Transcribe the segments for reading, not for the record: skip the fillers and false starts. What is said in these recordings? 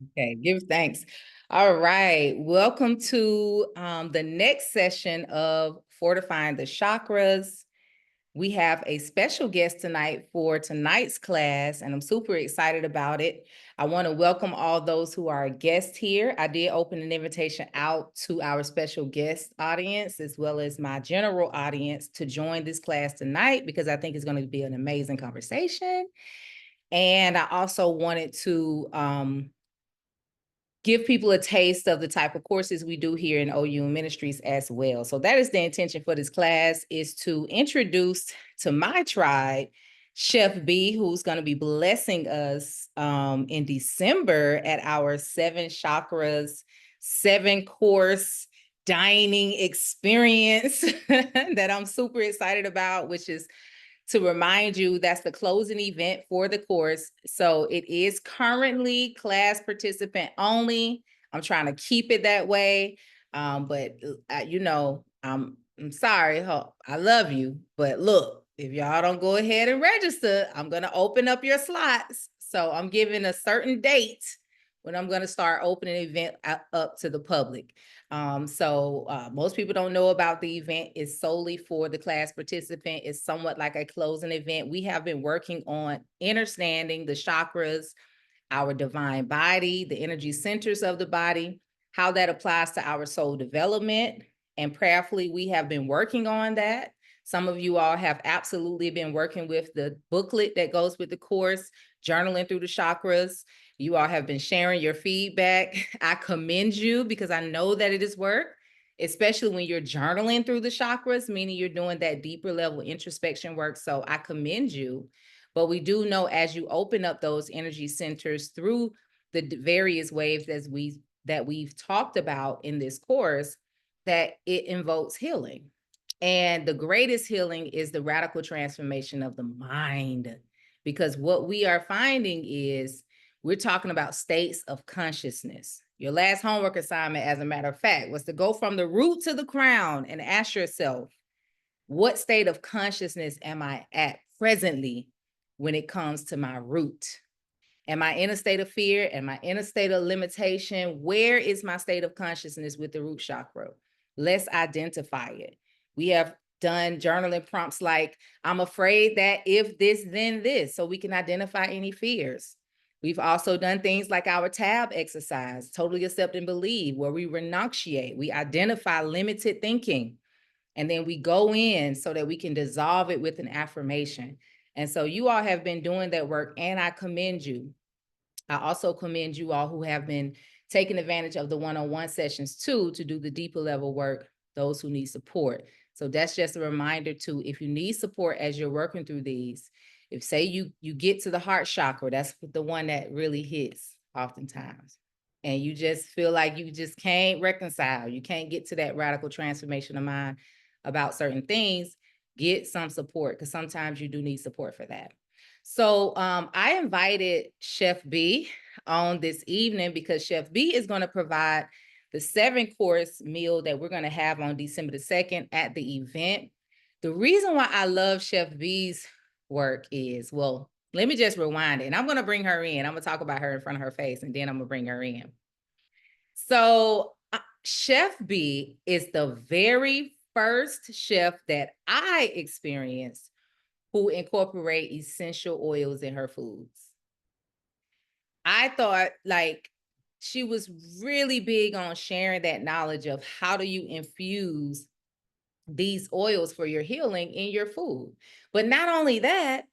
Okay, give thanks. All right, welcome to the next session of Fortifying the Chakras. We have a special guest tonight for tonight's class, and I'm super excited about it. I want to welcome all those who are guests here. I did open an invitation out to our special guest audience, as well as my general audience, to join this class tonight, because I think it's going to be an amazing conversation. And I also wanted to give people a taste of the type of courses we do here in OU Ministries as well. So that is the intention for this class, is to introduce to my tribe Chef Bee, who's going to be blessing us in December at our 7 chakras, 7 course dining experience that I'm super excited about, which is, to remind you, that's the closing event for the course. So it is currently class participant only. I'm trying to keep it that way. But I'm sorry. I love you. But look, if y'all don't go ahead and register, I'm going to open up your slots. So I'm giving a certain date when I'm going to start opening the event up to the public. Most people don't know about the event. It's solely for the class participant. It's somewhat like a closing event. We have been working on understanding the chakras, our divine body, the energy centers of the body, how that applies to our soul development. And prayerfully, we have been working on that. Some of you all have absolutely been working with the booklet that goes with the course, journaling through the chakras. You all have been sharing your feedback. I commend you, because I know that it is work, especially when you're journaling through the chakras, meaning you're doing that deeper level introspection work. So I commend you. But we do know, as you open up those energy centers through the various waves that we've talked about in this course, that it invokes healing. And the greatest healing is the radical transformation of the mind. Because what we are finding is, we're talking about states of consciousness. Your last homework assignment, as a matter of fact, was to go from the root to the crown and ask yourself, what state of consciousness am I at presently when it comes to my root? Am I in a state of fear? Am I in a state of limitation? Where is my state of consciousness with the root chakra? Let's identify it. We have done journaling prompts like, I'm afraid that if this, then this, so we can identify any fears. We've also done things like our tab exercise, totally accept and believe, where we renunciate, we identify limited thinking, and then we go in so that we can dissolve it with an affirmation. And so you all have been doing that work, and I commend you. I also commend you all who have been taking advantage of the one-on-one sessions too, to do the deeper level work, those who need support. So that's just a reminder too, if you need support as you're working through these, if say you get to the heart chakra, that's the one that really hits oftentimes, and you just feel like you just can't reconcile, you can't get to that radical transformation of mind about certain things, get some support, because sometimes you do need support for that. So I invited Chef Bee on this evening because Chef Bee is going to provide the 7 course meal that we're going to have on December the 2nd at the event. The reason why I love Chef Bee's work is, well, let me just rewind it. And I'm going to bring her in. I'm going to talk about her in front of her face, and then I'm going to bring her in. So Chef Bee is the very first chef that I experienced who incorporate essential oils in her foods. I thought, like, she was really big on sharing that knowledge of how do you infuse these oils for your healing in your food. But not only that,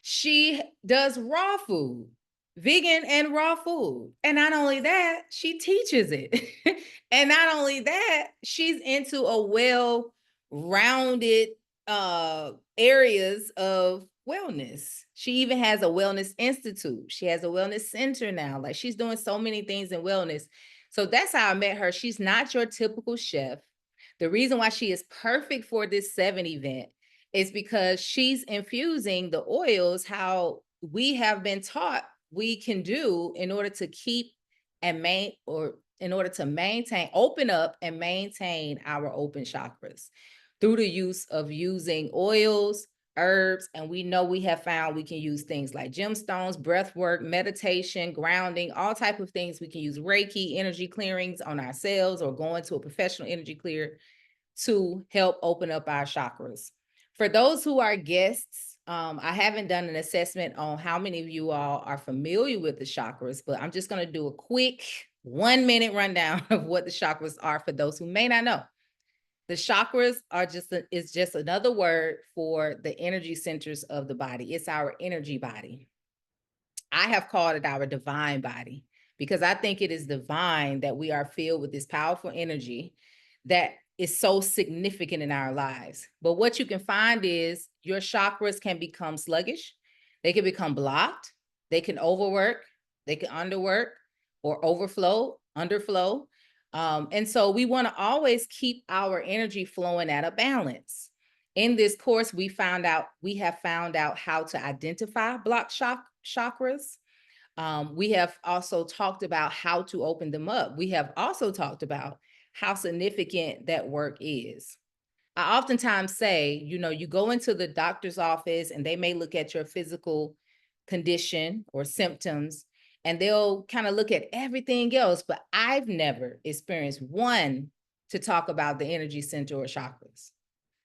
she does raw food, vegan and raw food. And not only that, she teaches it. And not only that, she's into a well-rounded areas of wellness. She even has a wellness institute. She has a wellness center now. Like, she's doing so many things in wellness. So that's how I met her. She's not your typical chef. The reason why she is perfect for this 7 event is because she's infusing the oils how we have been taught we can do in order to keep and in order to maintain, open up and maintain our open chakras through the use of using oils, herbs, and we know we have found we can use things like gemstones, breath work, meditation, grounding, all type of things. We can use Reiki, energy clearings on ourselves, or going to a professional energy clear to help open up our chakras. For those who are guests, I haven't done an assessment on how many of you all are familiar with the chakras, but I'm just going to do a quick 1-minute rundown of what the chakras are for those who may not know. The chakras are is just another word for the energy centers of the body. It's our energy body. I have called it our divine body because I think it is divine that we are filled with this powerful energy that is so significant in our lives. But what you can find is your chakras can become sluggish. They can become blocked. They can overwork. They can underwork or overflow, underflow. And so we want to always keep our energy flowing at a balance. In this course, we have found out how to identify blocked chakras. We have also talked about how to open them up. We have also talked about how significant that work is. I oftentimes say, you go into the doctor's office and they may look at your physical condition or symptoms, and they'll kind of look at everything else, but I've never experienced one to talk about the energy center or chakras.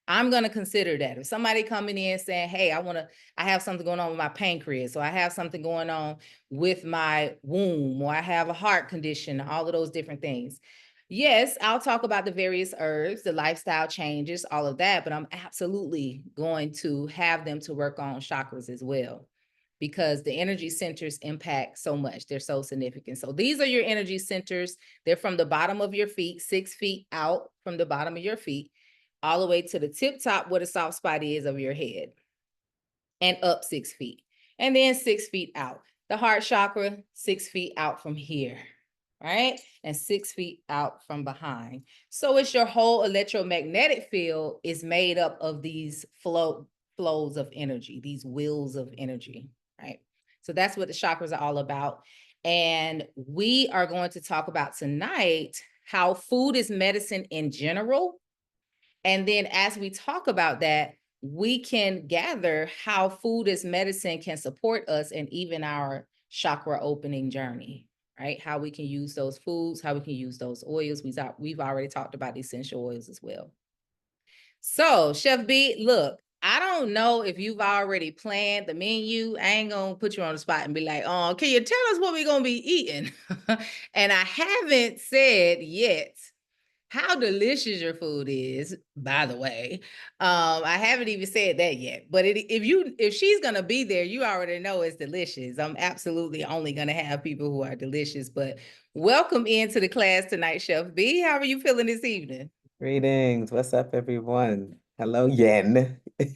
I'm going to consider that. If somebody coming in saying, hey, I have something going on with my pancreas, or I have something going on with my womb, or I have a heart condition, all of those different things. Yes, I'll talk about the various herbs, the lifestyle changes, all of that, but I'm absolutely going to have them to work on chakras as well, because the energy centers impact so much. They're so significant. So these are your energy centers. They're from the bottom of your feet, 6 feet out from the bottom of your feet, all the way to the tip top where the soft spot is of your head, and up 6 feet, and then 6 feet out. The heart chakra, 6 feet out from here, right? And 6 feet out from behind. So it's your whole electromagnetic field is made up of these flows of energy, these wheels of energy, right? So that's what the chakras are all about. And we are going to talk about tonight how food is medicine in general. And then as we talk about that, we can gather how food as medicine can support us and even our chakra opening journey, right? How we can use those foods, how we can use those oils. We've already talked about the essential oils as well. So, Chef Beee, look, I don't know if you've already planned the menu. I ain't gonna put you on the spot and be like, oh, can you tell us what we're gonna be eating? And I haven't said yet how delicious your food is, by the way. I haven't even said that yet, but if she's gonna be there, you already know it's delicious. I'm absolutely only gonna have people who are delicious. But welcome into the class tonight, Chef Beee. How are you feeling this evening? Greetings. What's up, everyone? Hello, Yen. I'm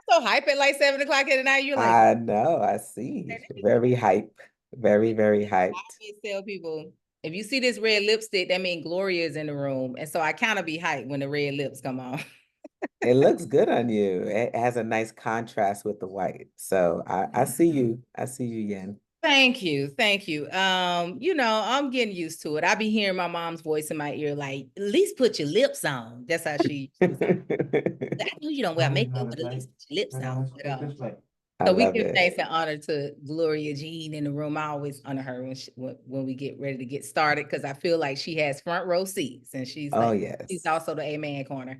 so hype at like 7 o'clock at night. You're like, I know, I see. Very hype. Very, very I hyped. always tell people, if you see this red lipstick, that means Gloria is in the room. And so I kind of be hyped when the red lips come on. It looks good on you. It has a nice contrast with the white. So I see you. I see you, Yen. Thank you. Thank you. I'm getting used to it. I be hearing my mom's voice in my ear, like, at least put your lips on. That's how she was like, I know you don't wear makeup, but at least put your lips on. I So we love give it. thanks and honor to Gloria Jean in the room. I always honor her when we get ready to get started, because I feel like she has front row seats, and Oh, she's yes. also the amen corner.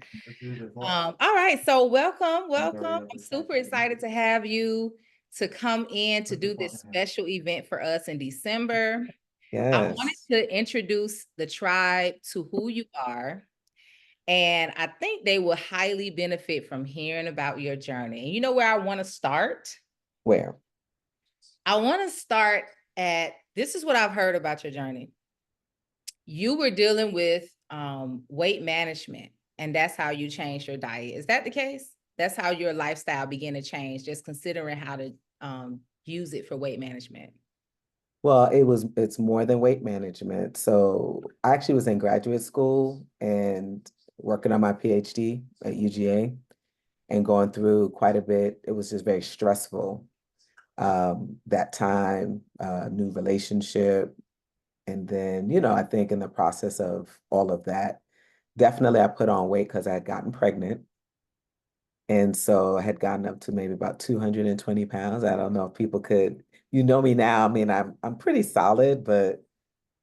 All right, so welcome. I'm super excited to have you to come in to do this special event for us in December. I wanted Yes. to introduce the tribe to who you are, and I think they will highly benefit from hearing about your journey. And you know where I want to start? Where? I want to start at, this is what I've heard about your journey. You were dealing with weight management, and that's how you changed your diet. Is that the case? That's how your lifestyle began to change, just considering how to use it for weight management. Well, it's more than weight management. So I actually was in graduate school and working on my PhD at UGA and going through quite a bit. It was just very stressful. That time, new relationship. And then, I think in the process of all of that, definitely I put on weight because I had gotten pregnant. And so I had gotten up to maybe about 220 pounds. I don't know if people could, you know me now. I mean, I'm pretty solid, but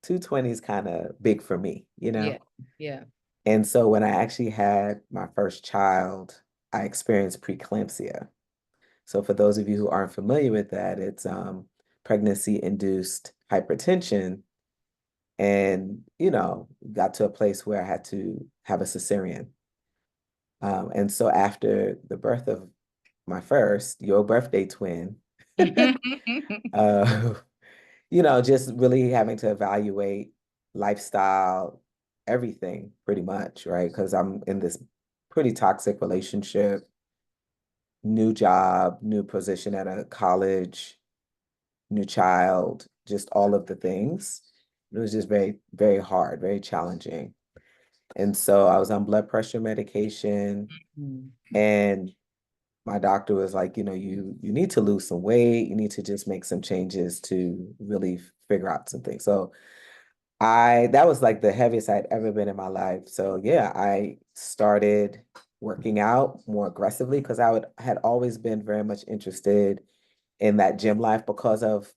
220 is kind of big for me, you Yeah. know? Yeah. And so when I actually had my first child, I experienced preeclampsia. So for those of you who aren't familiar with that, it's pregnancy-induced hypertension. And, got to a place where I had to have a cesarean. And so after the birth of my first, your birthday twin, uh, just really having to evaluate lifestyle, everything pretty much, right? Because I'm in this pretty toxic relationship, new job, new position at a college, new child, just all of the things. It was just very, very hard, very challenging. And so I was on blood pressure medication, Mm. and my doctor was like, you need to lose some weight. You need to just make some changes to really figure out some things. So that was like the heaviest I'd ever been in my life. So yeah, I started working out more aggressively because had always been very much interested in that gym life because of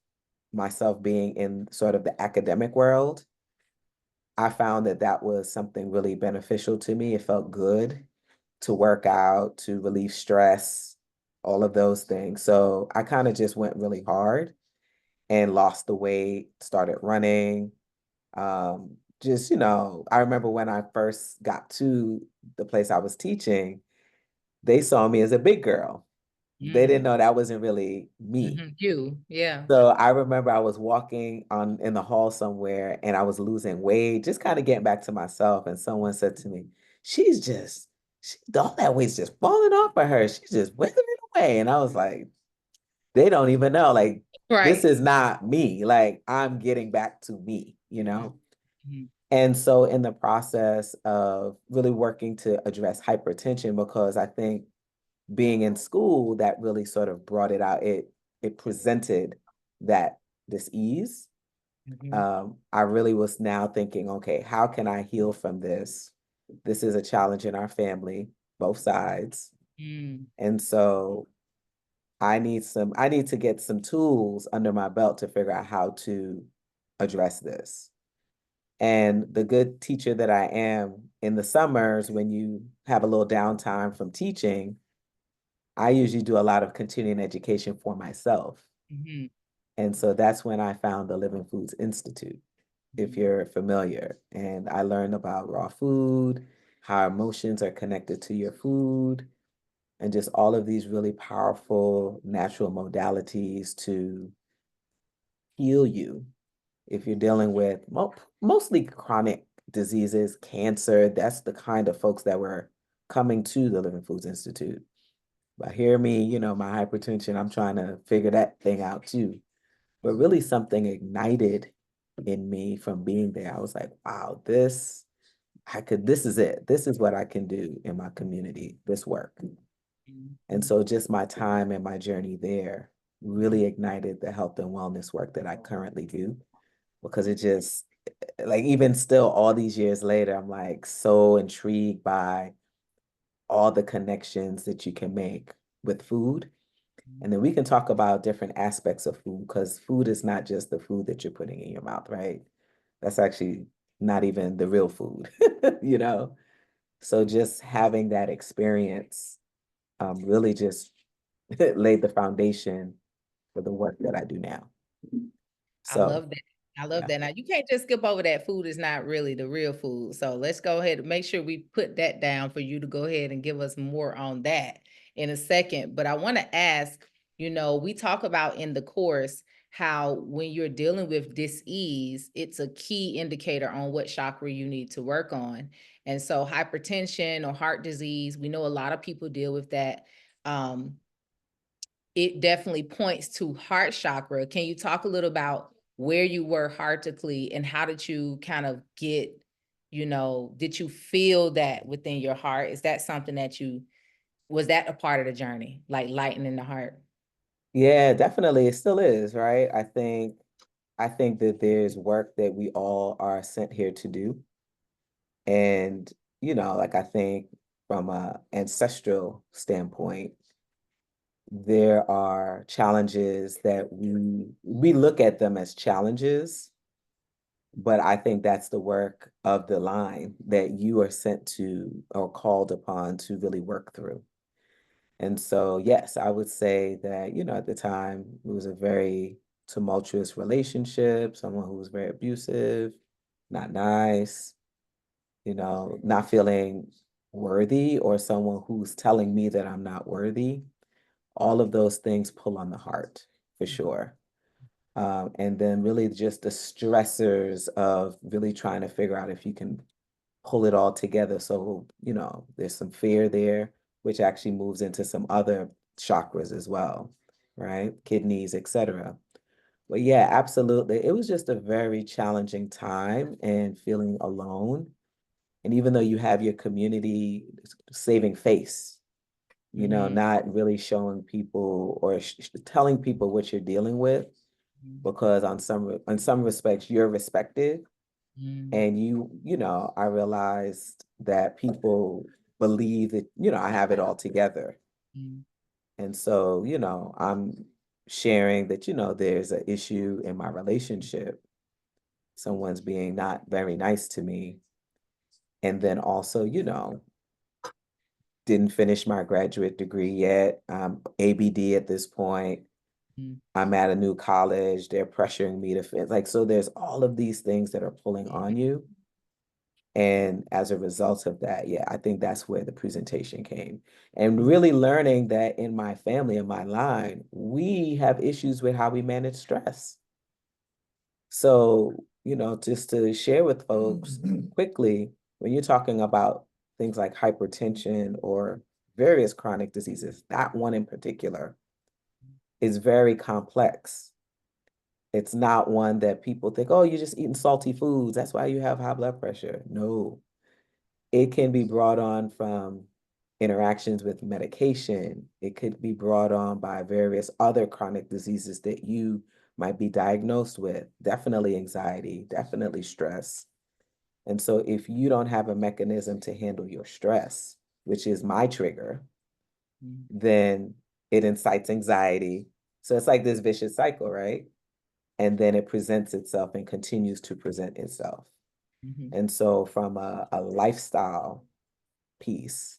myself being in sort of the academic world. I found that that was something really beneficial to me. It felt good to work out, to relieve stress, all of those things. So I kind of just went really hard and lost the weight, started running. I remember when I first got to the place I was teaching, they saw me as a big girl. They didn't Mm. know that wasn't really me. You, yeah. So I remember I was walking on in the hall somewhere and I was losing weight, just kind of getting back to myself. And someone said to me, all that weight's just falling off of her. She's just withering away. And I was like, they don't even know. Like, this Right. is not me. Like, I'm getting back to me. Mhm. And so in the process of really working to address hypertension, because I think being in school, that really sort of brought it out. It presented that dis-ease. Mhm. I really was now thinking, okay, how can I heal from this? This is a challenge in our family, both sides. Mm. And so I need to get some tools under my belt to figure out how to address this. And the good teacher that I am, in the summers when you have a little downtime from teaching, I usually do a lot of continuing education for myself. Mhm. And so that's when I found the Living Foods Institute, if Mhm. you're familiar. And I learned about raw food, how emotions are connected to your food, and just all of these really powerful natural modalities to heal you if you're dealing with mostly chronic diseases, cancer. That's the kind of folks that were coming to the Living Foods Institute. But hear me, my hypertension, I'm trying to figure that thing out too. But really something ignited in me from being there. I was like, wow, this is it. This is what I can do in my community, this work. And Mhm. so just my time and my journey there really ignited the health and wellness work that I currently do because it just like even still all these years later, I'm like so intrigued by all the connections that you can make with food. And then we can talk about different aspects of food because food is not just the food that you're putting in your mouth, right? That's actually not even the real food, you know? So just having that experience really just laid the foundation for the work that I do now. I So, love that. I love yeah. that. Now you can't just skip over that food is not really the real food. So let's go ahead and make sure we put that down for you to go ahead and give us more on that in a second. But I want to ask, we talk about in the course how when you're dealing with dis-ease, it's a key indicator on what chakra you need to work on. And so hypertension or heart disease, we know a lot of people deal with that. Um, it definitely points to heart chakra. Can you talk a little about where you were heartically and how did you kind of did you feel that within your heart? Is that something was that a part of the journey, like lightening the heart? Yeah, definitely. It still is, right? I think that there's work that we all are sent here to do. And, like I think from a ancestral standpoint, there are challenges that we look at them as challenges, but I think that's the work of the line that you are sent to or called upon to really work through. And so, yes, I would say that, at the time it was a very tumultuous relationship, someone who was very abusive, not nice, not feeling worthy, or someone who's telling me that I'm not worthy. All of those things pull on the heart for sure. And then really just the stressors of really trying to figure out if you can pull it all together. So, there's some fear there, which actually moves into some other chakras as well, right? Kidneys, etc. But yeah, absolutely. It was just a very challenging time and feeling alone. And even though you have your community saving face, Mm-hmm. not really showing people or telling people what you're dealing with, because in some respects you're respected, Mm-hmm. and I realized that people believe that I have it all together. And so I'm sharing that there's an issue in my relationship, someone's being not very nice to me, and then also didn't finish my graduate degree yet. I'm ABD at this point. Mm-hmm. I'm at a new college. They're pressuring me to fit. Like, so there's all of these things that are pulling on you. And as a result of that, yeah, I think that's where the presentation came. And really learning that in my family, in my line, we have issues with how we manage stress. So, just to share with folks quickly, when you're talking about things like hypertension or various chronic diseases, that one in particular is very complex. It's not one that people think, oh, you're just eating salty foods. That's why you have high blood pressure. No, it can be brought on from interactions with medication. It could be brought on by various other chronic diseases that you might be diagnosed with. Definitely anxiety, definitely stress. And so if you don't have a mechanism to handle your stress, which is my trigger, then it incites anxiety. So it's like this vicious cycle, right? And then it presents itself and continues to present itself. Mm-hmm. And so from a lifestyle piece,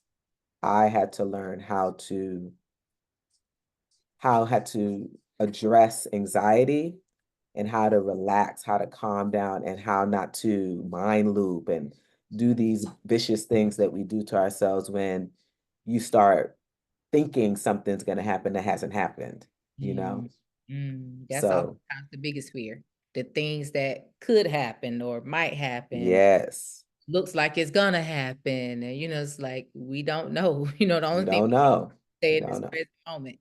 I had to learn had to address anxiety and how to relax, how to calm down, and how not to mind loop and do these vicious things that we do to ourselves when you start thinking something's going to happen that hasn't happened, you know? Mm, that's So, oftentimes the biggest fear. The things that could happen or might happen, yes, looks like it's gonna happen. And it's like we don't know. The you only thing don't we can know. say You in this don't know. present moment.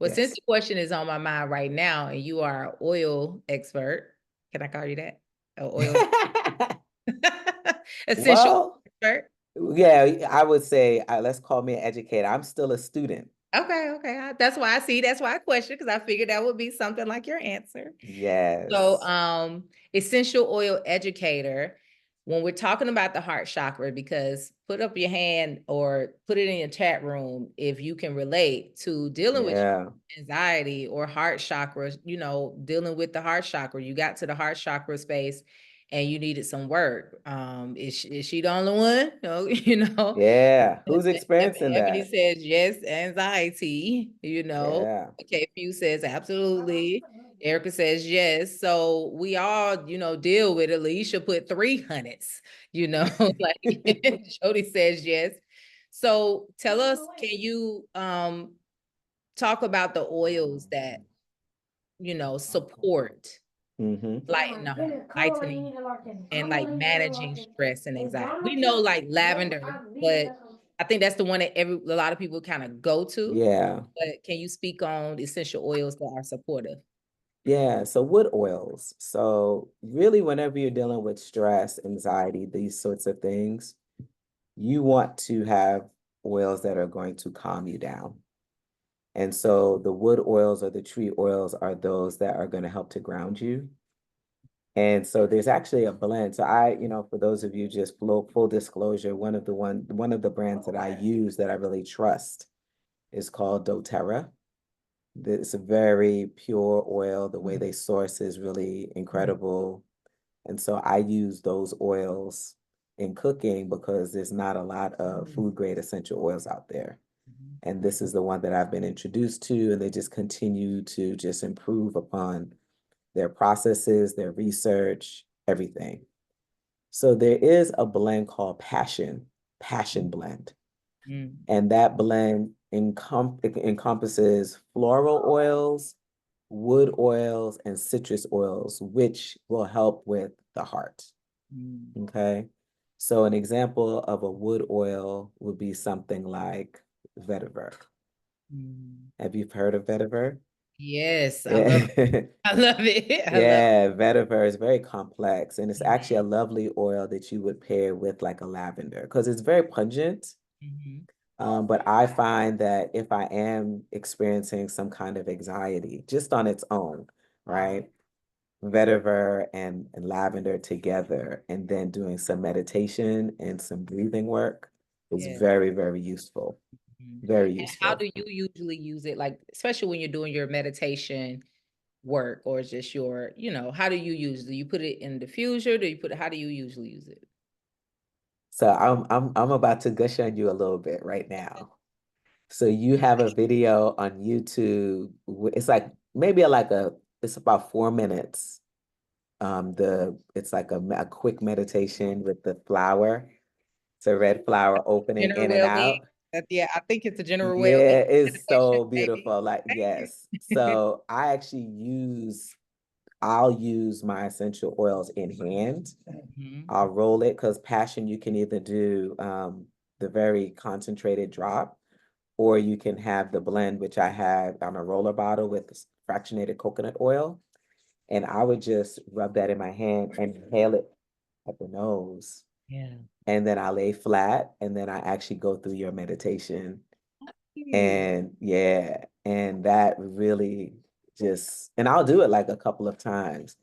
Well, since Yes. the question is on my mind right now, and you are an oil expert, can I call you that? An oil essential Well, expert. yeah, I would say, let's call me an educator. I'm still a student. Okay, okay. That's why I see. That's why I question, because I figured that would be something like your answer. So, Yes. essential oil educator, when we're talking about the heart chakra, because put up your hand or put it in your chat room if you can relate to dealing with Yeah. anxiety or heart chakra, dealing with the heart chakra. You got to the heart chakra space and you needed some work. Is she the only one? No, Yeah. Who's experiencing Ebony that? says yes, anxiety. Yeah. Okay, Few says absolutely. Erica says yes. So we all, deal with it. Alicia put 300s, like Jody says yes. So tell us, can you talk about the oils that, support Mm-hmm. lighten the heart, lightening and like managing stress and anxiety? We know like lavender, but I think that's the one that a lot of people kind of go to. Yeah. But can you speak on essential oils that are supportive? Yeah. So wood oils. So really, whenever you're dealing with stress, anxiety, these sorts of things, you want to have oils that are going to calm you down. And so the wood oils or the tree oils are those that are going to help to ground you. And so there's actually a blend. So for those of you just full disclosure, one of the brands that I use that I really trust is called doTERRA. It's a very pure oil. The way they source is really incredible. And so I use those oils in cooking because there's not a lot of food grade essential oils out there. And this is the one that I've been introduced to, and they just continue to just improve upon their processes, their research, everything. So there is a blend called Passion Blend. Mm. And that blend encompasses floral oils, wood oils, and citrus oils, which will help with the heart. Mm. Okay. So an example of a wood oil would be something like vetiver. Mm. Have you heard of vetiver? Yes, I love Yeah. I love it. I love Yeah, vetiver is very complex, and it's actually a it. lovely oil that you would pair with like a lavender because it's very pungent. Mhm. But I find that if I am experiencing some kind of anxiety just on its own, right? Vetiver and lavender together, and then doing some meditation and some breathing work is Yeah. very, very useful. Mhm. Very And how useful. do you usually use it? Like, especially when you're doing your meditation work or just your, how do you use it? Do you put it in diffuser? How do you usually use it? So I'm about to gush on you a little bit right now. So you have a video on YouTube. It's like maybe it's about 4 minutes. It's like a quick meditation with the flower. It's a red flower opening General in and well-being. out. Yeah, I think it's a general well-being Yeah, it's meditation, so maybe. beautiful. Like, yes. So I'll use my essential oils in hand. Mhm. I'll roll it because passion, you can either do the very concentrated drop, or you can have the blend, which I have on a roller bottle with fractionated coconut oil. And I would just rub that in my hand and inhale it at the nose. Yeah. And then I lay flat, and then I actually go through your meditation. Mm. And yeah, and that really and I'll do it like a couple of times,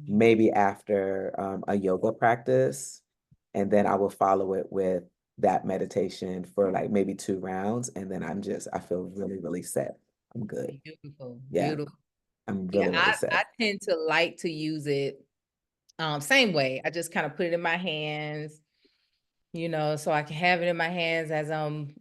maybe after a yoga practice. And then I will follow it with that meditation for like maybe 2 rounds. And then I feel really, really set. I'm good. Beautiful, Yeah, beautiful. I'm Yeah, really, really I set. tend to like to use it same way. I just kind of put it in my hands, so I can have it in my hands as I'm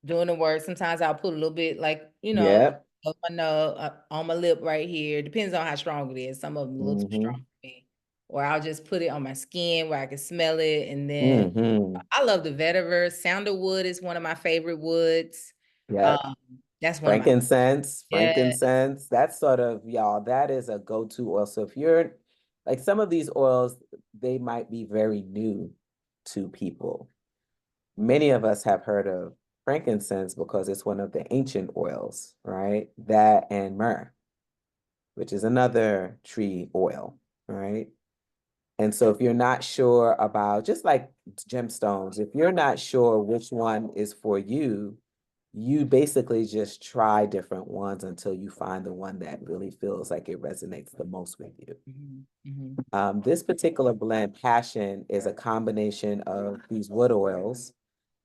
doing the work. Sometimes I'll put a little bit like, Yeah. up my nose, on my lip right here. Depends on how strong it is. Some of them a little too strong Mm-hmm. for me. Or I'll just put it on my skin where I can smell it. And then Mm-hmm. I love the vetiver. Sandalwood is one of my favorite woods. Yeah. Um, that's one of my, Frankincense, yeah. frankincense, that's sort of, y'all, that is a go-to oil. So if you're like some of these oils, they might be very new to people. Many of us have heard of frankincense because it's one of the ancient oils, right? That and myrrh, which is another tree oil, right? And so if you're not sure about, just like gemstones, if you're not sure which one is for you, you basically just try different ones until you find the one that really feels like it resonates the most with you. Mhm, mhm, This particular blend, Passion, is a combination of these wood oils,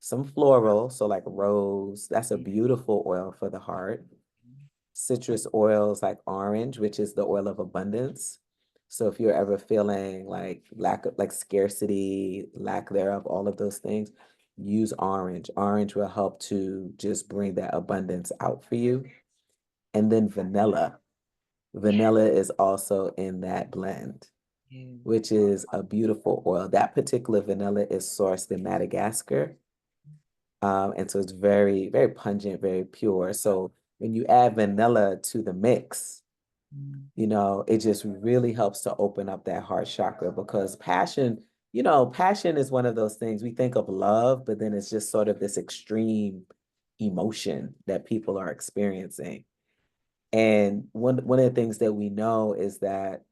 some floral, so like rose, that's a beautiful oil for the heart. Citrus oils like orange, which is the oil of abundance. So if you're ever feeling like like scarcity, lack thereof, all of those things, use orange. Orange will help to just bring that abundance out for you. And then vanilla. Vanilla is also in that blend, yeah. which is a beautiful oil. That particular vanilla is sourced in Madagascar. And so it's very, very pungent, very pure. So when you add vanilla to the mix, Mm. it just really helps to open up that heart chakra because passion is one of those things we think of love, but then it's just sort of this extreme emotion that people are experiencing. And one of the things that we know is that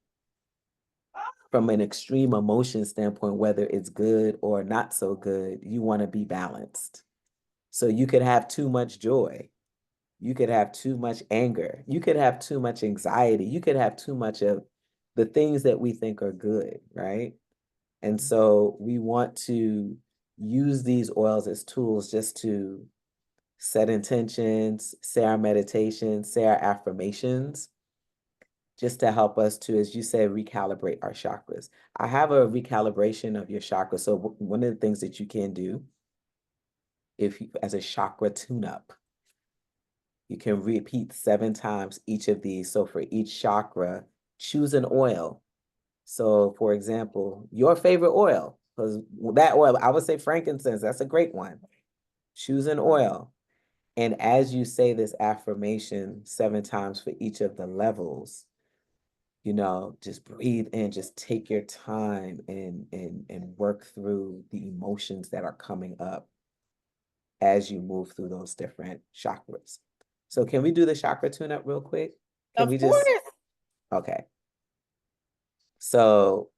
from an extreme emotion standpoint, whether it's good or not so good, you want to be balanced. So you could have too much joy. You could have too much anger. You could have too much anxiety. You could have too much of the things that we think are good, right? And so we want to use these oils as tools just to set intentions, say our meditations, say our affirmations, just to help us to, as you said, recalibrate our chakras. I have a recalibration of your chakras. So one of the things that you can do, if you, as a chakra tune-up, you can repeat 7 times each of these. So for each chakra, choose an oil. So for example, your favorite oil, because that oil, I would say frankincense, that's a great one. Choose an oil. And as you say this affirmation 7 times for each of the levels, you know, just breathe in, just take your time and work through the emotions that are coming up as you move through those different chakras. So can we do the chakra tune up real quick? Can Of we course. just, okay. So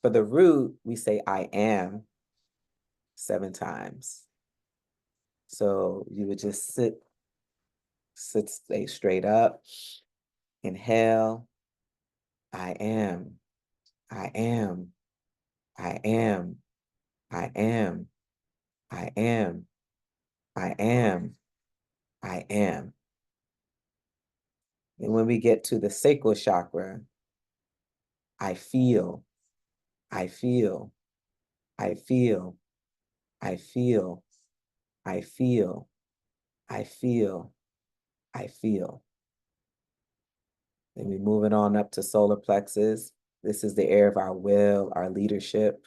for the root, we say I am 7 times. So you would just stay straight up, inhale, I am, I am, I am, I am, I am, I am, I am. And when we get to the sacral chakra, I feel, I feel, I feel, I feel, I feel, I feel, I feel. Then we moving on up to solar plexus. This is the area of our will, our leadership.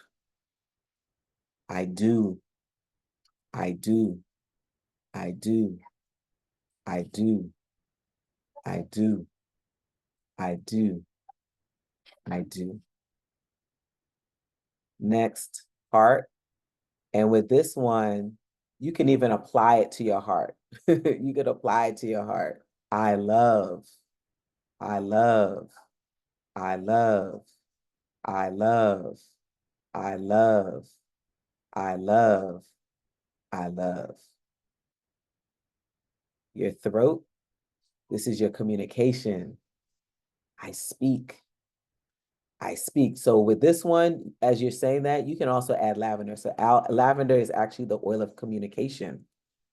I do, I do, I do, I do, I do, I do, I do. Next part. And with this one, you can even apply it to your heart. You could apply it to your heart. I love, I love, I love, I love, I love, I love, I love. Your throat, this is your communication. I speak. I speak. So with this one, as you're saying that, you can also add lavender. So lavender is actually the oil of communication.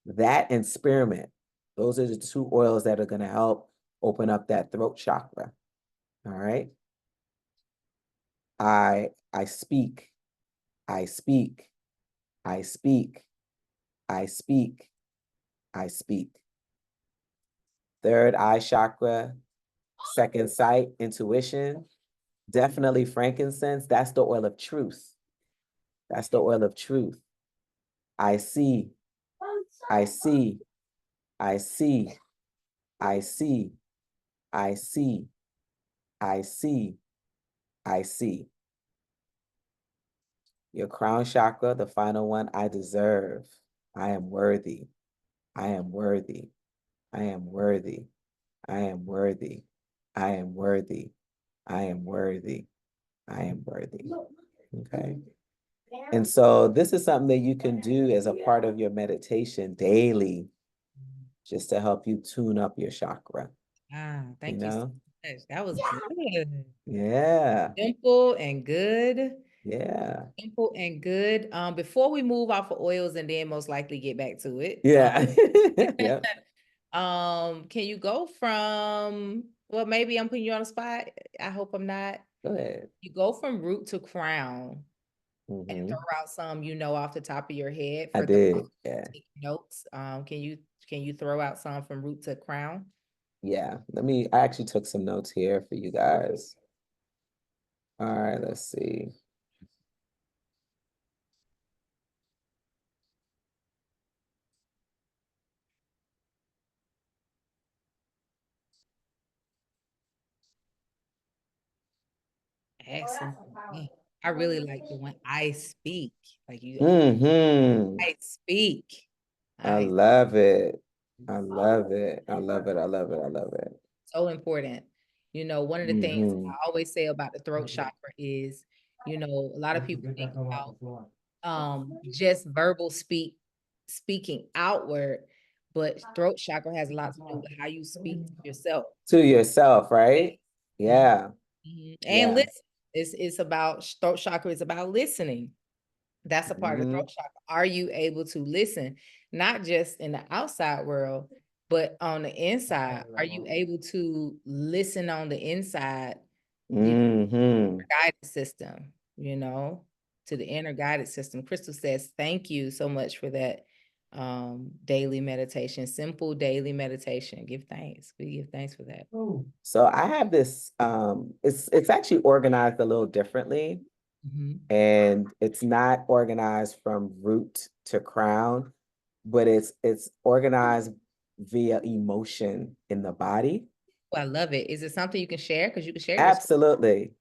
That and spearmint, those are the 2 oils that are going to help open up that throat chakra. All right. I speak. I speak. I speak. I speak. I speak. Third eye chakra, second sight, intuition. Definitely frankincense. That's the oil of truth. That's the oil of truth. I see. I see. I see. I see. I see. I see. I see. Your crown chakra, the final one, I deserve. I am worthy. I am worthy. I am worthy. I am worthy. I am worthy. I am worthy. I am worthy. Okay. And so this is something that you can do as a part of your meditation daily, just to help you tune up your chakra, you Thank you so know? much. That was good. Yeah. Simple and good. Yeah. Simple and good. Before we move off of oils and then most likely get back to it. Yeah. Yep. Can you go from, well, maybe I'm putting you on the spot. I hope I'm not. Go ahead. You go from root to crown and Hmm. throw out some, off the top of your head I for those did. who Yeah. take notes. Can you throw out some from root to crown? Yeah. I actually took some notes here for you guys. All right, let's see. Excellent. Yeah. I really like the one I speak. Like Hmm. I speak. I I love it. I love it. I love it. I love it. I love it. So important. One of the things Hmm. I always say about the throat chakra is, a lot of people think about just verbal speaking outward, but throat chakra has a lot to do with how you speak to yourself. To yourself, Yes. right? Mhm. Yeah. And Yeah. listen, it's about throat chakra is about listening. That's a part of the Mm-hmm. throat chakra. Are you able to listen, not just in the outside world, but on the inside? Are you able to listen on the inside, you know, Mm-hmm. guidance system, to the inner guidance system? Crystal says, thank you so much for that daily meditation, simple daily meditation. Give thanks. We give thanks for that. So I have this, it's actually organized a little differently, Mhm. and it's not organized from root to crown, but it's organized via emotion in the body. Oh, I love it. Is it something you can share? Because you can share your screen. Absolutely.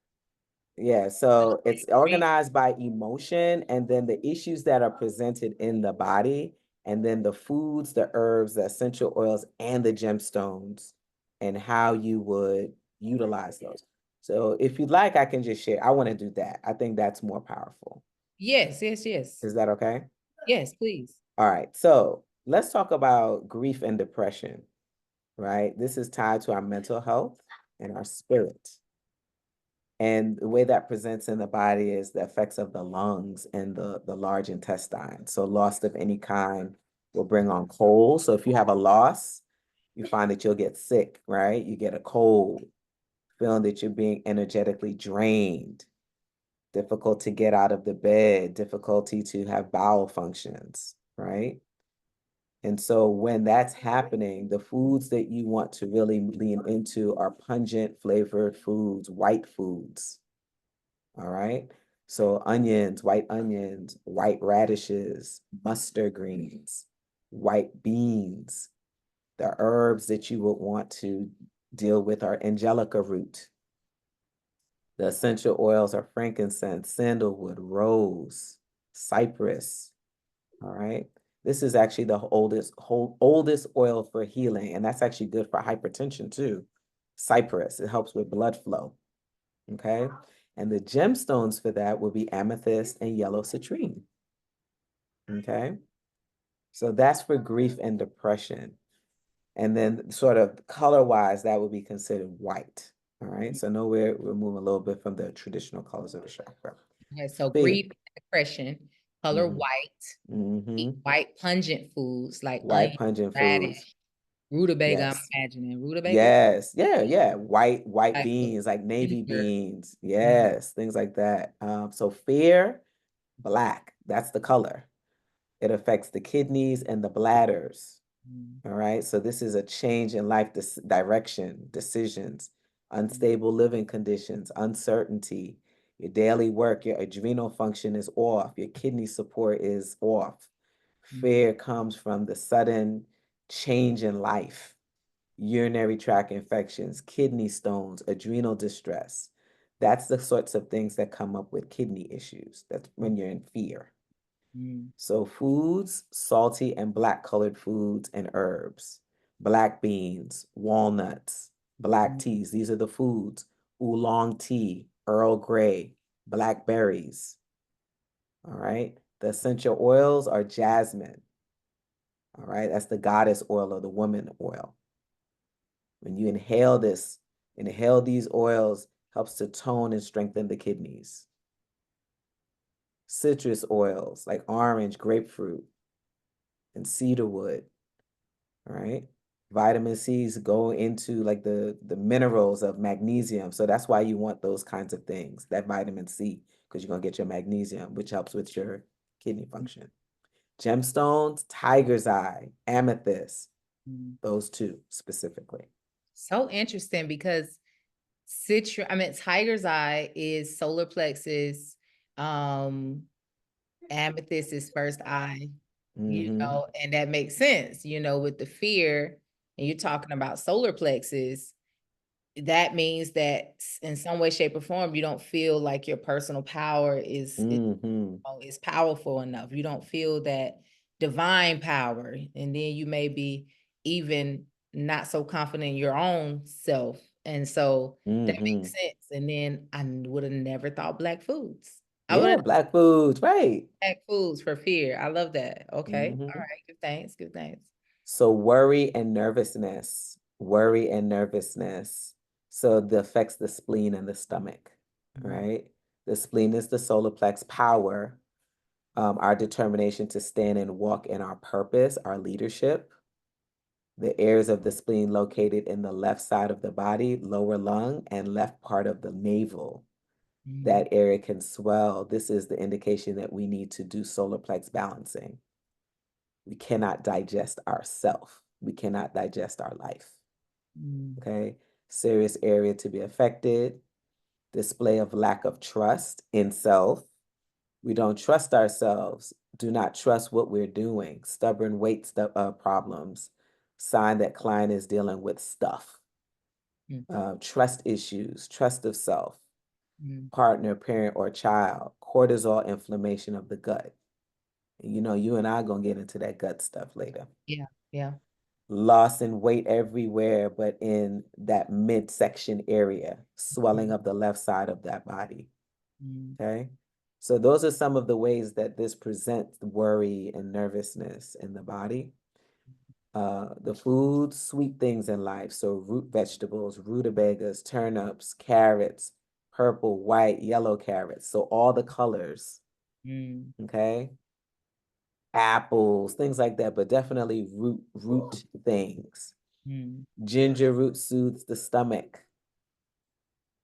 Yeah, so it's organized by emotion, and then the issues that are presented in the body, and then the foods, the herbs, the essential oils, and the gemstones, and how you would utilize those. So if you'd like, I can just share. I want to do that. I think that's more powerful. Yes, yes, yes. Is that okay? Yes, please. All right. So let's talk about grief and depression, right? This is tied to our mental health and our spirit. And the way that presents in the body is the effects of the lungs and the large intestine. So loss of any kind will bring on cold. So if you have a loss, you find that you'll get sick, right? You get a cold, feeling that you're being energetically drained, difficult to get out of the bed, difficulty to have bowel functions, right? And so when that's happening, the foods that you want to really lean into are pungent flavored foods, white foods. All right. So white onions, white radishes, mustard greens, white beans. The herbs that you would want to deal with are angelica root. The essential oils are frankincense, sandalwood, rose, cypress. All right. This is actually the oldest oil for healing, and that's actually good for hypertension too. Cypress, it helps with blood flow. Okay. And the gemstones for that will be amethyst and yellow citrine. Okay. So that's for grief and depression. And then sort of color-wise, that would be considered white. All right. So now we're moving a little bit from the traditional colors of the chakra. Okay, so Fear. grief, depression, color Mm-hmm. white, Mm-hmm. eat white pungent foods like White onion, pungent foods. radish, rutabaga, I'm Yes. imagining. Rutabaga? Yes. Yeah. Yeah. White Like beans, like navy ginger. beans. Mhm. Yes. Things like that. So fear, black. That's the color. It affects the kidneys and the bladders. Mhm. All right. So this is a change in life direction, decisions, unstable living conditions, uncertainty. Your daily work, your adrenal function is off. Your kidney support is off. Mhm. Fear comes from the sudden change in life, urinary tract infections, kidney stones, adrenal distress. That's the sorts of things that come up with kidney issues. That's when you're in fear. Mhm. So foods, salty and black colored foods and herbs, black beans, walnuts, black Mhm. teas. These are the foods. Oolong tea, Earl Grey, blackberries. All right. The essential oils are jasmine. All right. That's the goddess oil or the woman oil. When you inhale these oils, helps to tone and strengthen the kidneys. Citrus oils like orange, grapefruit, and cedarwood. All right. Vitamin C's go into like the minerals of magnesium. So that's why you want those kinds of things, that vitamin C, because you're gonna get your magnesium, which helps with your kidney function. Gemstones, tiger's eye, amethyst, Mhm. those two specifically. So interesting because tiger's eye is solar plexus, um, amethyst is first eye, Mm-hmm. and that makes sense, with the fear, and you're talking about solar plexus. That means that in some way, shape, or form, you don't feel like your personal power Mm-hmm. is powerful enough. You don't feel that divine power. And then you may be even not so confident in your own self. And so that Mm-hmm. makes sense. And then I would have never thought black foods. I would Yeah, have black foods, right. black foods for fear. I love that. Okay. All Mm-hmm. right. Good thanks. Good thanks. So worry and nervousness, worry and nervousness. So that affects the spleen and the stomach, right? The spleen is the solar plex power, our determination to stand and walk in our purpose, our leadership. The areas of the spleen located in the left side of the body, lower lung, and left part of the navel. That area can swell. This is the indication that we need to do solar plex balancing. We cannot digest ourself. We cannot digest our life. Okay. Serious area to be affected. Display of lack of trust in self. We don't trust ourselves. Do not trust what we're doing. Stubborn weight problems. Sign that client is dealing with stuff. Trust issues, trust of self, partner, parent, or child. Cortisol inflammation of the gut. You know, you and I are going to get into that gut stuff later. Yeah, yeah. Loss in weight everywhere, but in that midsection area, swelling of the left side of that body. Okay. So those are some of the ways that this presents worry and nervousness in the body. The foods, sweet things in life. So root vegetables, rutabagas, turnips, carrots, purple, white, yellow carrots. So all the colors. Okay. Apples, things like that, but definitely root things. Ginger root soothes the stomach.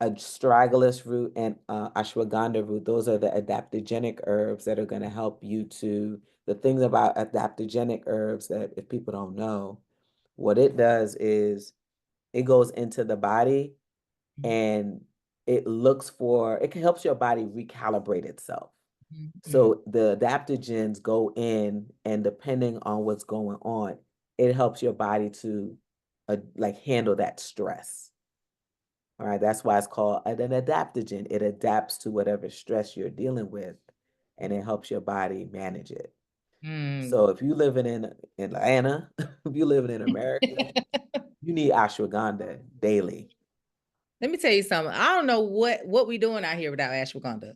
Astragalus root and ashwagandha root, those are the adaptogenic herbs that are going to help you to, the things about adaptogenic herbs that if people don't know, what it does is it goes into the body and it helps your body recalibrate itself. So the adaptogens go in, and depending on what's going on, it helps your body to like handle that stress. All right, that's why it's called an adaptogen. It adapts to whatever stress you're dealing with, and it helps your body manage it. So if you living in Atlanta, if you living in America, you need ashwagandha daily. Let me tell you something. I don't know what we doing out here without ashwagandha.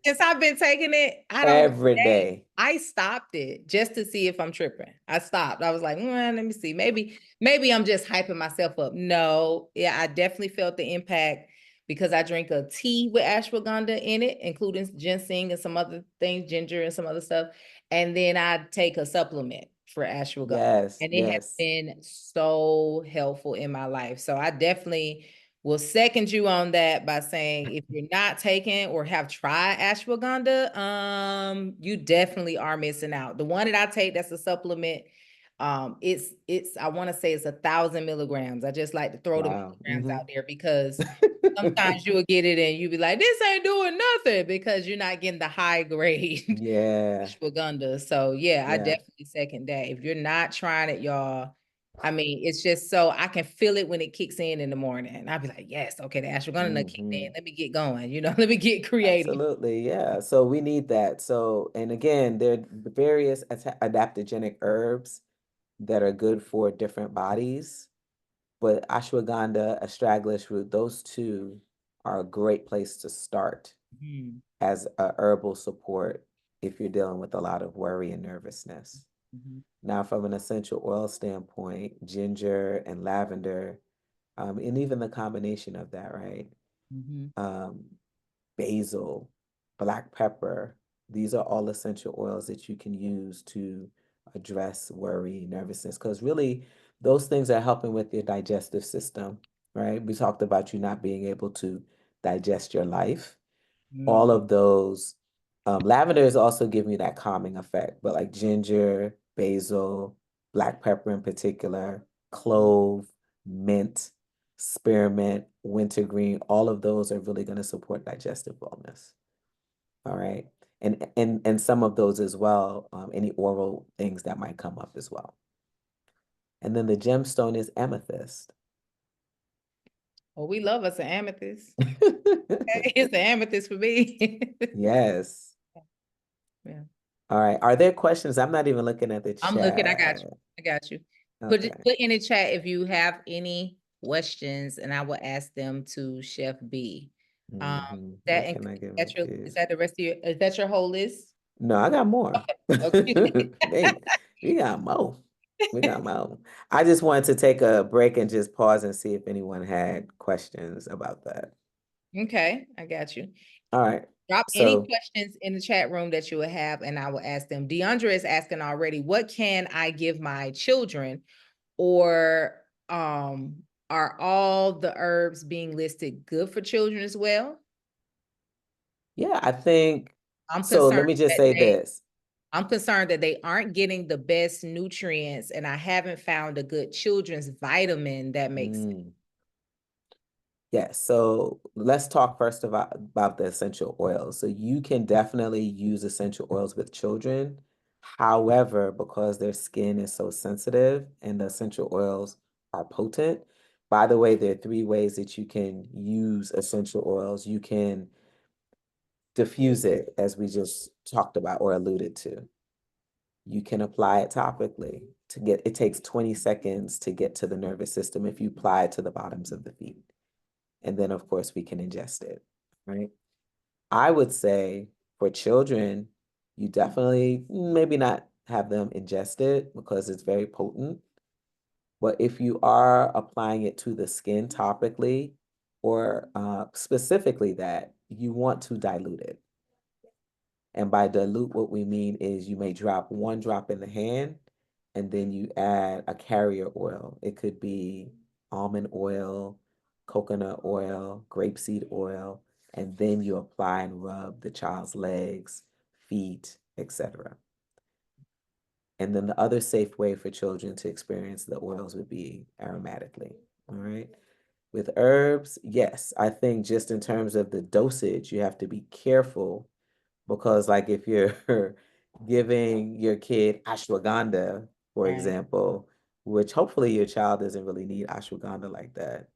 Since I've been taking it, I don't Every day. I stopped it just to see if I'm tripping. I stopped. I was like, let me see. Maybe I'm just hyping myself up. No, yeah, I definitely felt the impact because I drink a tea with ashwagandha in it, including ginseng and some other things, ginger and some other stuff. And then I take a supplement for ashwagandha. Yes, and it has been so helpful in my life. So I definitely will second you on that by saying if you're not taking or have tried ashwagandha, you definitely are missing out. The one that I take, that's a supplement. It's I want to say it's 1,000 milligrams. I just like to throw the milligrams out there because sometimes you will get it and you be like, this ain't doing nothing because you're not getting the high grade ashwagandha. So yeah, I definitely second that. If you're not trying it, y'all, I mean, it's just so I can feel it when it kicks in the morning. And I'll be like, yes, okay, the ashwagandha kicked in. Let me get going, let me get creative. Absolutely, yeah. So we need that. So, and again, there are various adaptogenic herbs that are good for different bodies, but ashwagandha, astragalus root, those two are a great place to start as a herbal support if you're dealing with a lot of worry and nervousness. Now, from an essential oil standpoint, ginger and lavender, and even the combination of that, right? Basil, black pepper, these are all essential oils that you can use to address worry, nervousness, because really those things are helping with your digestive system, right? We talked about you not being able to digest your life. All of those, lavender is also giving you that calming effect, but like ginger, basil, black pepper in particular, clove, mint, spearmint, wintergreen, all of those are really going to support digestive wellness. All right. And some of those as well, any oral things that might come up as well. And then the gemstone is amethyst. Well, we love us an amethyst. It's an amethyst for me. Yes. Yeah. All right. Are there questions? I'm not even looking at the chat. I'm looking. I got you. I got you. Okay. Put in the chat if you have any questions, and I will ask them to Chef Bee. Can I give Is that the rest of your? Is that your whole list? No, I got more. Okay. Hey, we got more. We got my own. I just wanted to take a break and just pause and see if anyone had questions about that. Okay, I got you. All right. Drop any So questions in the chat room that you will have, and I will ask them. Deandra is asking already, what can I give my children? Or are all the herbs being listed good for children as well? yeah, I think I'm so. concerned Let me just that say they this. I'm concerned that they aren't getting the best nutrients, and I haven't found a good children's vitamin that makes sense. Mm. Yes, so let's talk first about the essential oils. So you can definitely use essential oils with children. However, because their skin is so sensitive and the essential oils are potent, by the way, there are three ways that you can use essential oils. You can diffuse it, as we just talked about or alluded to. You can apply it topically to get, it takes 20 seconds to get to the nervous system if you apply it to the bottoms of the feet. And then, of course, we can ingest it, right? I would say for children, you definitely maybe not have them ingest it because it's very potent. But if you are applying it to the skin topically or specifically that, you want to dilute it. And by dilute, what we mean is you may drop one drop in the hand and then you add a carrier oil. It could be almond oil, coconut oil, grapeseed oil, and then you apply and rub the child's legs, feet, etc. And then the other safe way for children to experience the oils would be aromatically. All right. With herbs, yes, I think just in terms of the dosage, you have to be careful because like if you're giving your kid ashwagandha, for Right. example, which hopefully your child doesn't really need ashwagandha like that,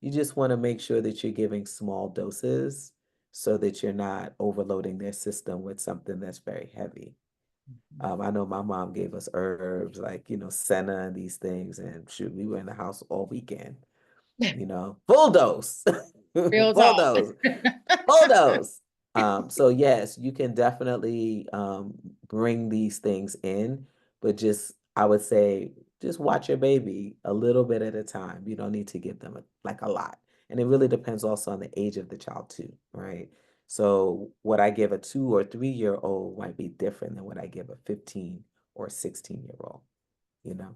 you just want to make sure that you're giving small doses so that you're not overloading their system with something that's very heavy. I know my mom gave us herbs like, senna and these things, and shoot, we were in the house all weekend, full dose, Real full talk. dose. Photos. So yes, you can definitely bring these things in, but just I would say just watch your baby a little bit at a time. You don't need to give them like a lot. And it really depends also on the age of the child too, right? So what I give a 2 or 3 year old might be different than what I give a 15 or 16-year-old, you know?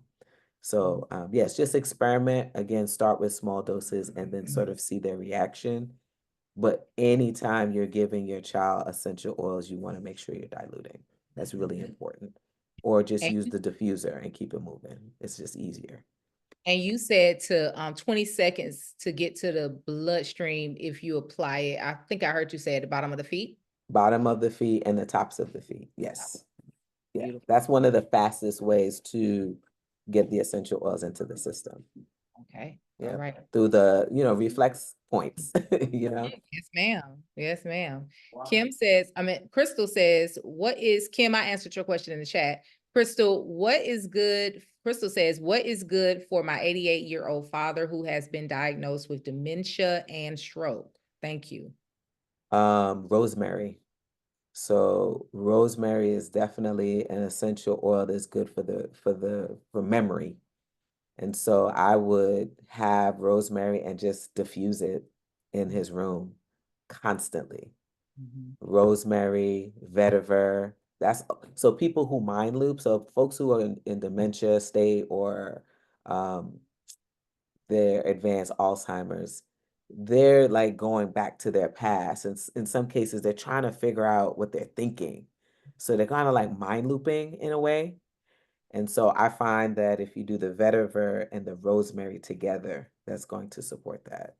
So yes, just experiment. Again, start with small doses and then sort of see their reaction. But anytime you're giving your child essential oils, you want to make sure you're diluting. That's really important. Or just And, use the diffuser and keep it moving. It's just easier. and you said to 20 seconds to get to the bloodstream if you apply it. I think I heard you say at the bottom of the feet. Bottom of the feet and the tops of the feet. Yes. Yeah. Beautiful. That's one of the fastest ways to get the essential oils into the system. Okay. All Yeah. right. Through the, reflex points, Yes, ma'am. Yes, ma'am. Kim says, Crystal says, what is, Kim, I answered your question in the chat. Crystal, what is good? Crystal says, what is good for my 88-year-old father who has been diagnosed with dementia and stroke? Thank you. Rosemary. So rosemary is definitely an essential oil that's good for memory. And so I would have rosemary and just diffuse it in his room constantly. Rosemary, vetiver. That's so people who mind loop. So folks who are in dementia state or um, their advanced Alzheimer's, they're like going back to their past. And in some cases, they're trying to figure out what they're thinking. So they're kind of like mind looping in a way. And so I find that if you do the vetiver and the rosemary together, that's going to support that.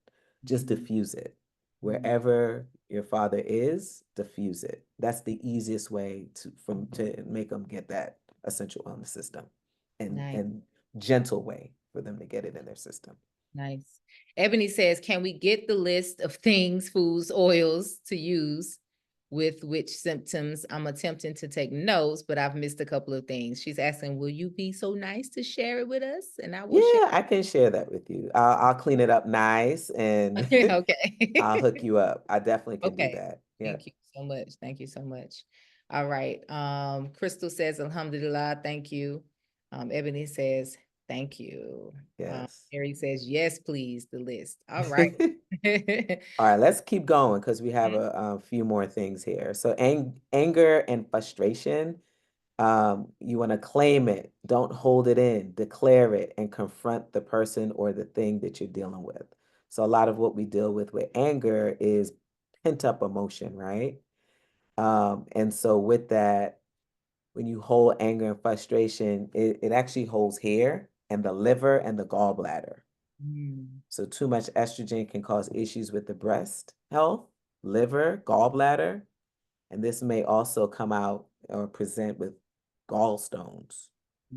Just diffuse it. Wherever your father is, diffuse it. That's the easiest way to make them get that essential oil in the system Nice. and gentle way for them to get it in their system. Nice. Ebony says, can we get the list of things, foods, oils to use with which symptoms? I'm attempting to take notes, but I've missed a couple of things. She's asking, will you be so nice to share it with us? And I will share. Yeah, I can share that with you. I'll clean it up nice and I'll Okay. hook you up. I definitely can do Okay. that. Yeah. Thank you so much. Thank you so much. All right. Crystal says, Alhamdulillah. Thank you. Ebony says, thank you. Yes. Mary says, yes, please, the list. All right. All right, let's keep going because we have a few more things here. So anger and frustration, you want to claim it, don't hold it in, declare it, and confront the person or the thing that you're dealing with. So a lot of what we deal with anger is pent up emotion, right? And so with that, when you hold anger and frustration, it actually holds hair and the liver and the gallbladder. Mm, So too much estrogen can cause issues with the breast health, liver, gallbladder, and this may also come out or present with gallstones,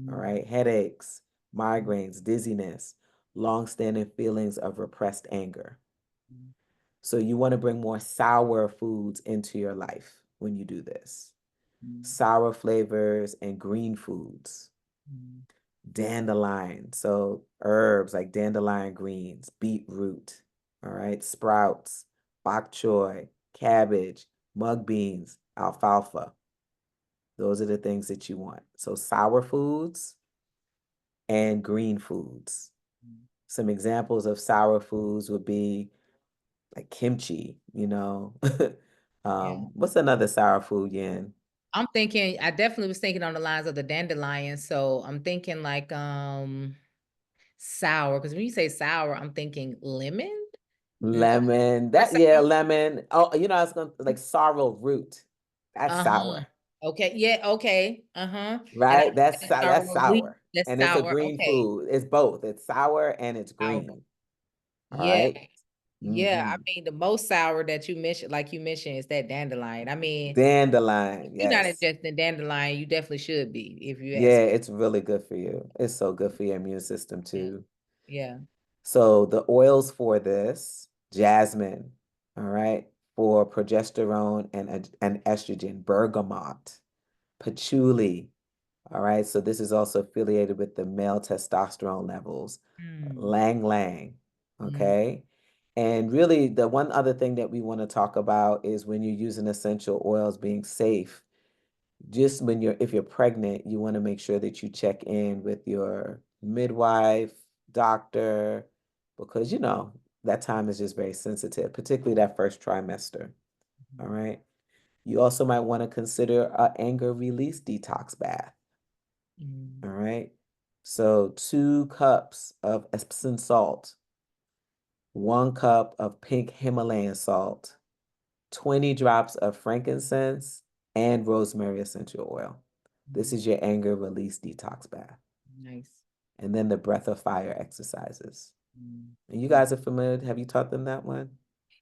all mm, right, headaches, mm, migraines, dizziness, long-standing feelings of repressed anger. mm, So you want to bring more sour foods into your life when you do this. mm, Sour flavors and green foods. mm, Dandelion, so herbs like dandelion greens, beetroot, all right, sprouts, bok choy, cabbage, mung beans, alfalfa. Those are the things that you want. So sour foods and green foods. mm. Some examples of sour foods would be like kimchi, Yeah. What's another sour food, Yin? I'm thinking, I definitely was thinking on the lines of the dandelion. So I'm thinking like sour, because when you say sour, I'm thinking lemon. Is Lemon, that that yeah, sour? lemon. Oh, I was gonna like sorrel root. That's Uh-huh. sour, Okay. Yeah. Okay. Uh-huh. And right? That's sorrow wheat. sour, That's and it's a sour. green Okay. food. It's both. It's sour and it's Sour. green. All Yeah. right. Yeah. Mm-hmm. I mean, the most sour that you mentioned, like you mentioned, is that dandelion. I mean, if Dandelion, you're not yes. ingesting dandelion, you definitely should be, if you Yeah, ask it's really good for you. It's so good for your immune system me. too. Yeah. So the oils for this, jasmine, all right, for progesterone and estrogen, bergamot, patchouli. All right, so this is also affiliated with the male testosterone levels, Mm, lang lang. mm, Okay. And really, the one other thing that we want to talk about is when you're using essential oils being safe. Just when if you're pregnant, you want to make sure that you check in with your midwife, doctor, because that time is just very sensitive, particularly that first trimester. All right. You also might want to consider a anger release detox bath. mm, All right. So 2 cups of Epsom salt, 1 cup of pink Himalayan salt, 20 drops of frankincense, and rosemary essential oil. This mm. is your anger release detox bath. Nice. And then the breath of fire exercises. Mm, And you mm. guys are familiar. Have you taught them that one?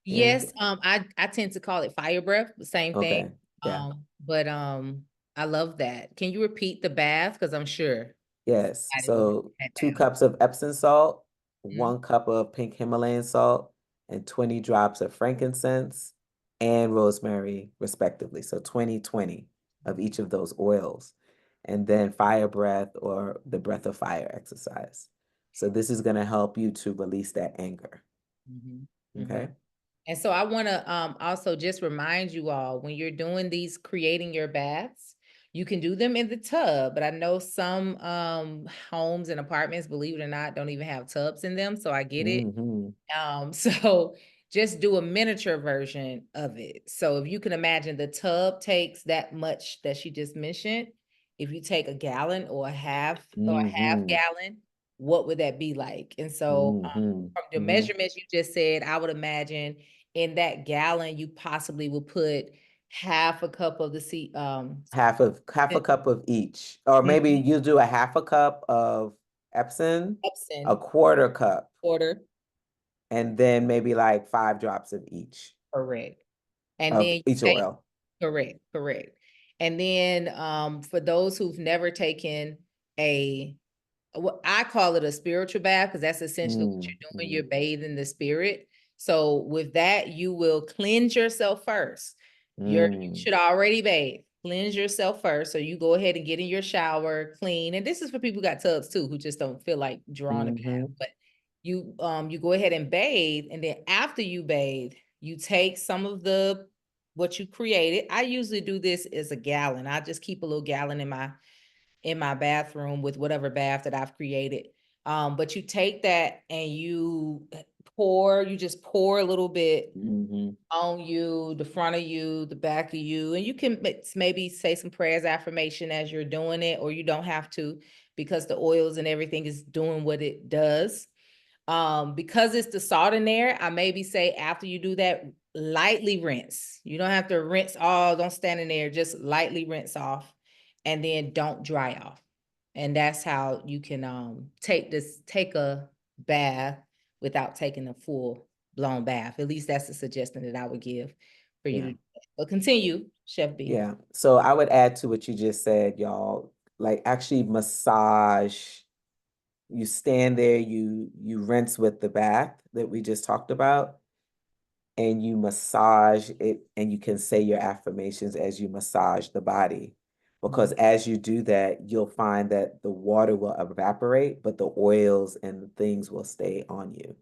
Yeah. Yes, I tend to call it fire breath, the same thing. Okay. Yeah. But I love that. Can you repeat the bath? Because I'm sure Yes. I didn't So write that two down. cups of Epsom salt, Mhm, 1 cup of pink Himalayan salt, and 20 drops of frankincense and rosemary, respectively. So 20 of each of those oils. And then fire breath or the breath of fire exercise. So this is going to help you to release that anger. mhm, mhm. Okay. And so I want to also just remind you all, when you're doing these, creating your baths, you can do them in the tub, but I know some homes and apartments, believe it or not, don't even have tubs in them. So I get it. Mm-hmm. So just do a miniature version of it. So if you can imagine, the tub takes that much that she just mentioned. If you take a gallon or a half Mm-hmm. gallon, what would that be like? And so Mm-hmm. from the Mm-hmm. measurements you just said, I would imagine in that gallon, you possibly will put half a cup of the Half a cup of each. Or maybe mhm, you do a half a cup of Epsom, a Epsom, quarter cup, quarter, and then maybe like 5 drops of each correct. And of then you each take oil. correct, correct. And then for those who've never taken a what I call it a spiritual bath, because that's essentially what you're doing. Mm-hmm. You're bathing the spirit. So with that, you will cleanse yourself first. You Mm. should already bathe. Cleanse yourself first. So you go ahead and get in your shower, clean. And this is for people who got tubs too, who just don't feel like drawing a bath. Mm-hmm. But you go ahead and bathe, and then after you bathe, you take some of the what you created. I usually do this as a gallon. I just keep a little gallon in my in my bathroom with whatever bath that I've created. But you take that and you just pour a little bit Mm-hmm. on you, the front of you, the back of you, and you can maybe say some prayers, affirmation as you're doing it, or you don't have to because the oils and everything is doing what it does. Because it's the salt in there, I maybe say after you do that, lightly rinse. You don't have to rinse all, don't stand in there, just lightly rinse off and then don't dry off. And that's how you can take a bath without taking a full blown bath. At least that's the suggestion that I would give for you to Yeah. do that. But continue, Chef B. Yeah. So I would add to what you just said, y'all, like actually massage. You stand there, you rinse with the bath that we just talked about, and you massage it, and you can say your affirmations as you massage the body. Because as you do that, you'll find that the water will evaporate, but the oils and the things will stay on you.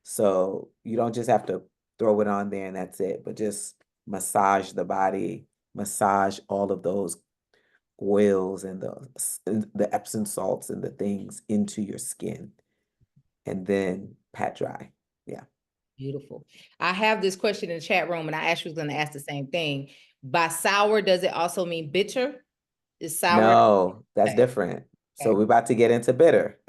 So you don't just have to throw it on there and that's it, but just massage the body, massage all of those oils and the Epsom salts and the things into your skin, and then pat dry. Yeah. Beautiful. I have this question in the chat room, and I actually was going to ask the same thing. By sour, does it also mean bitter? Is sour? No, that's Okay. different. So Okay. we're about to get into bitter.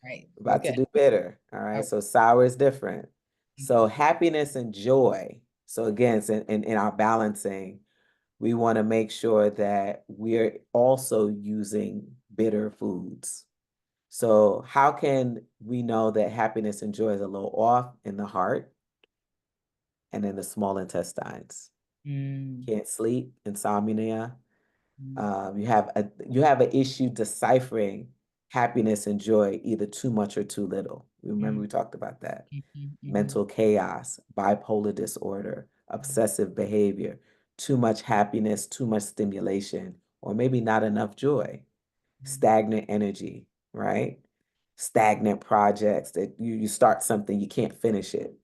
Right. About to Okay. do bitter. All right. Oh, So sour is different. So okay. happiness and joy. So again, it's in our balancing, we want to make sure that we're also using bitter foods. So how can we know that happiness and joy is a little off in the heart and in the small intestines? Mm, Can't sleep, insomnia. mm, You have an issue deciphering happiness and joy, either too much or too little. Remember mm, we talked about that. mhm, Mental chaos, bipolar disorder, mhm, obsessive behavior, too much happiness, too much stimulation, or maybe not enough joy, mhm, stagnant energy, right? Stagnant projects that you start something, you can't finish it.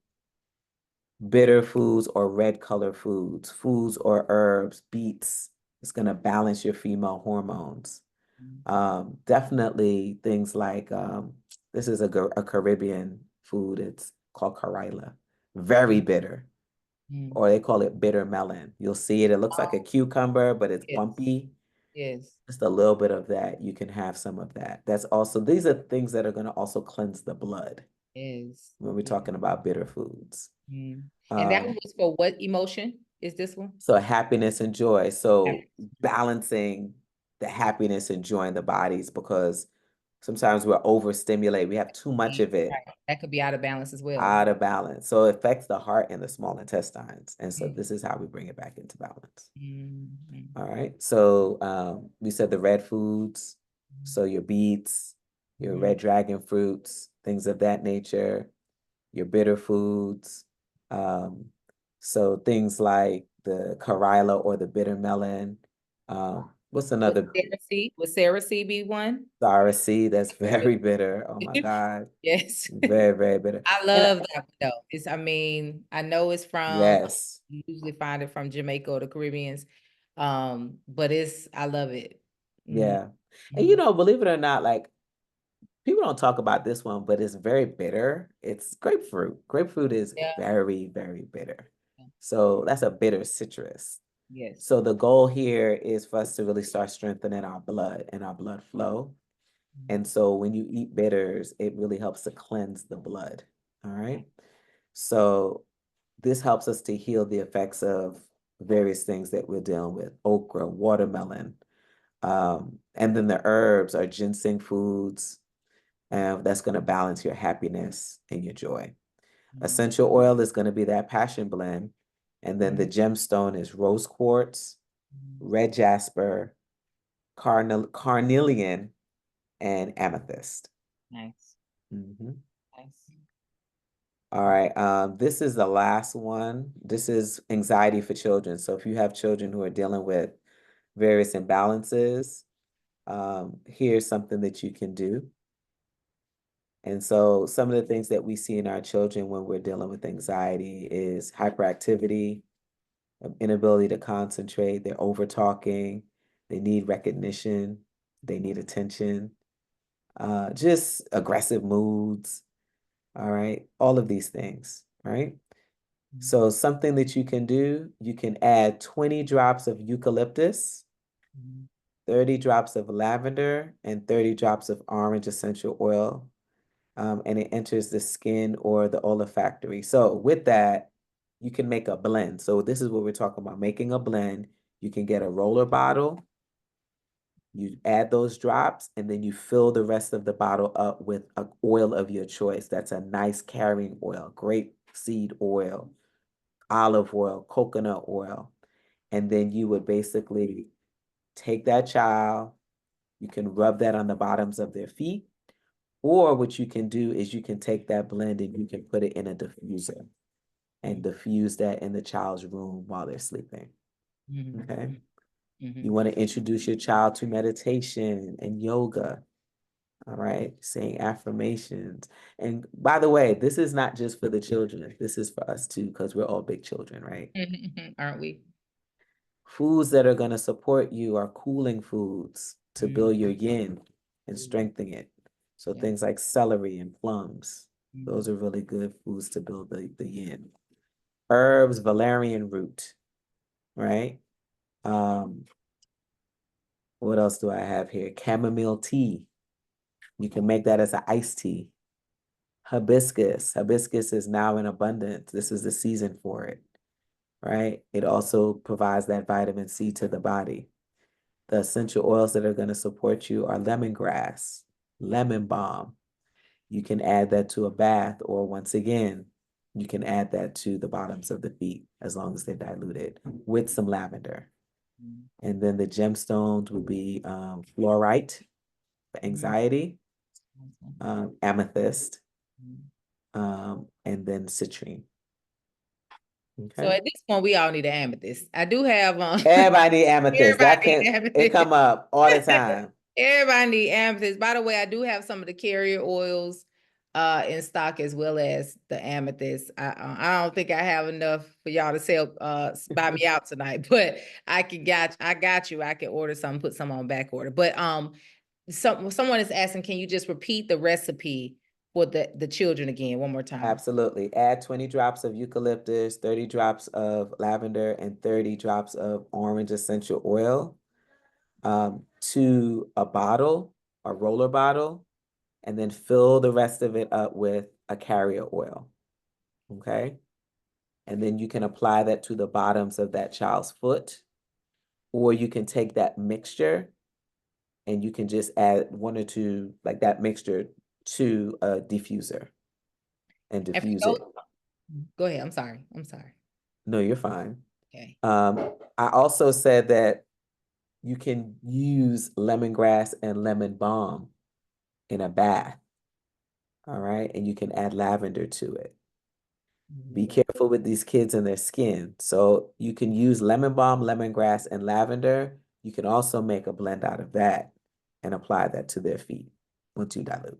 Bitter foods or red color foods, foods or herbs, beets. It's going to balance your female hormones. mhm, Definitely things like this is a Caribbean food. It's called carila. Very mhm, bitter, mhm. or they call it bitter melon. You'll see it. It looks like a Oh, cucumber, but it's yes, bumpy. yes, Just a little bit of that. You can have some of that. That's also, these are things that are going to also cleanse the blood yes, when we're yes. talking about bitter foods. Mm. And that one Um, was for what emotion is this one? So happiness and joy. So Happiness. balancing the happiness and joy in the bodies, because sometimes we're overstimulated. We have too much of it Right. That could be out of balance as well. out of balance. So it affects the heart and the small intestines. And so Mm, this is how we bring it back into balance. mm, All right. So we said the red foods. So your beets, your mm, red dragon fruits, things of that nature, your bitter foods. Um, so things like the carila or the bitter melon. What's another Would Sarah C be one? sour seed that's very bitter? Oh my God. Yes. Very, very bitter. I And love that one though. I mean, I know it's from, yes, you usually find it from Jamaica or the Caribbeans. But I love it. Mhm, yeah. And mhm. believe it or not, like people don't talk about this one, but it's very bitter. It's grapefruit. Grapefruit is Yeah. very, very bitter. So that's a bitter citrus. Yes. So the goal here is for us to really start strengthening our blood and our blood flow. And so when you eat bitters, it really helps to cleanse the blood. All right. So this helps us to heal the effects of various things that we're dealing with: okra, watermelon. And then the herbs are ginseng foods, and that's going to balance your happiness and your joy. Mhm, Essential oil is going to be that passion blend. And then the mhm, gemstone is rose quartz, mhm. red jasper, carnelian, and amethyst. Nice. Mhm. Nice. All right. This is the last one. This is anxiety for children. So if you have children who are dealing with various imbalances, here's something that you can do. And so some of the things that we see in our children when we're dealing with anxiety is hyperactivity, inability to concentrate, they're over talking, they need recognition, they need attention, just aggressive moods, all right? All of these things, right? So something that you can do, you can add 20 drops of eucalyptus, 30 drops of lavender, and 30 drops of orange essential oil, and it enters the skin or the olfactory. So with that, you can make a blend. So this is what we're talking about, making a blend. You can get a roller bottle, you add those drops, and then you fill the rest of the bottle up with an oil of your choice. That's a nice carrying oil, grape seed oil, olive oil, coconut oil. And then you would basically take that child, you can rub that on the bottoms of their feet, or what you can do is you can take that blend and you can put it in a diffuser and diffuse that in the child's room while they're sleeping. Okay. You want to introduce your child to meditation and yoga. All right. Saying affirmations. And by the way, this is not just for the children. This is for us too, because we're all big children, right? Aren't we? Foods that are going to support you are cooling foods to build your yin and strengthen it. So things like celery and plums, those are really good foods to build the yin. Herbs, valerian root, right? What else do I have here? Chamomile tea. You can make that as an iced tea. Hibiscus. Hibiscus is now in abundance. This is the season for it, right? It also provides that vitamin C to the body. The essential oils that are going to support you are lemongrass, lemon balm. You can add that to a bath, or once again, you can add that to the bottoms of the feet as long as they're diluted with some lavender. And then the gemstones would be fluorite for anxiety, amethyst, and then citrine. So Okay. at this point, we all need an amethyst. I do have Everybody need amethyst. everybody That need can amethyst. it come up all the time. Everybody need amethyst. By the way, I do have some of the carrier oils in stock as well as the amethyst. I don't think I have enough for y'all to sell buy me out tonight, but I got you. I can order some, put some on back order. But someone is asking, can you just repeat the recipe for the children again one more time? Absolutely. Add 20 drops of eucalyptus, 30 drops of lavender, and 30 drops of orange essential oil to a bottle, a roller bottle, and then fill the rest of it up with a carrier oil. Okay. And then you can apply that to the bottoms of that child's foot, or you can take that mixture and you can just add one or two, like that mixture, to a diffuser and diffuse it. Go ahead. I'm sorry. I'm sorry. No, you're fine. Okay. I also said that you can use lemongrass and lemon balm in a bath. All right. And you can add lavender to it. Be careful with these kids and their skin. So you can use lemon balm, lemongrass, and lavender. You can also make a blend out of that and apply that to their feet once you dilute.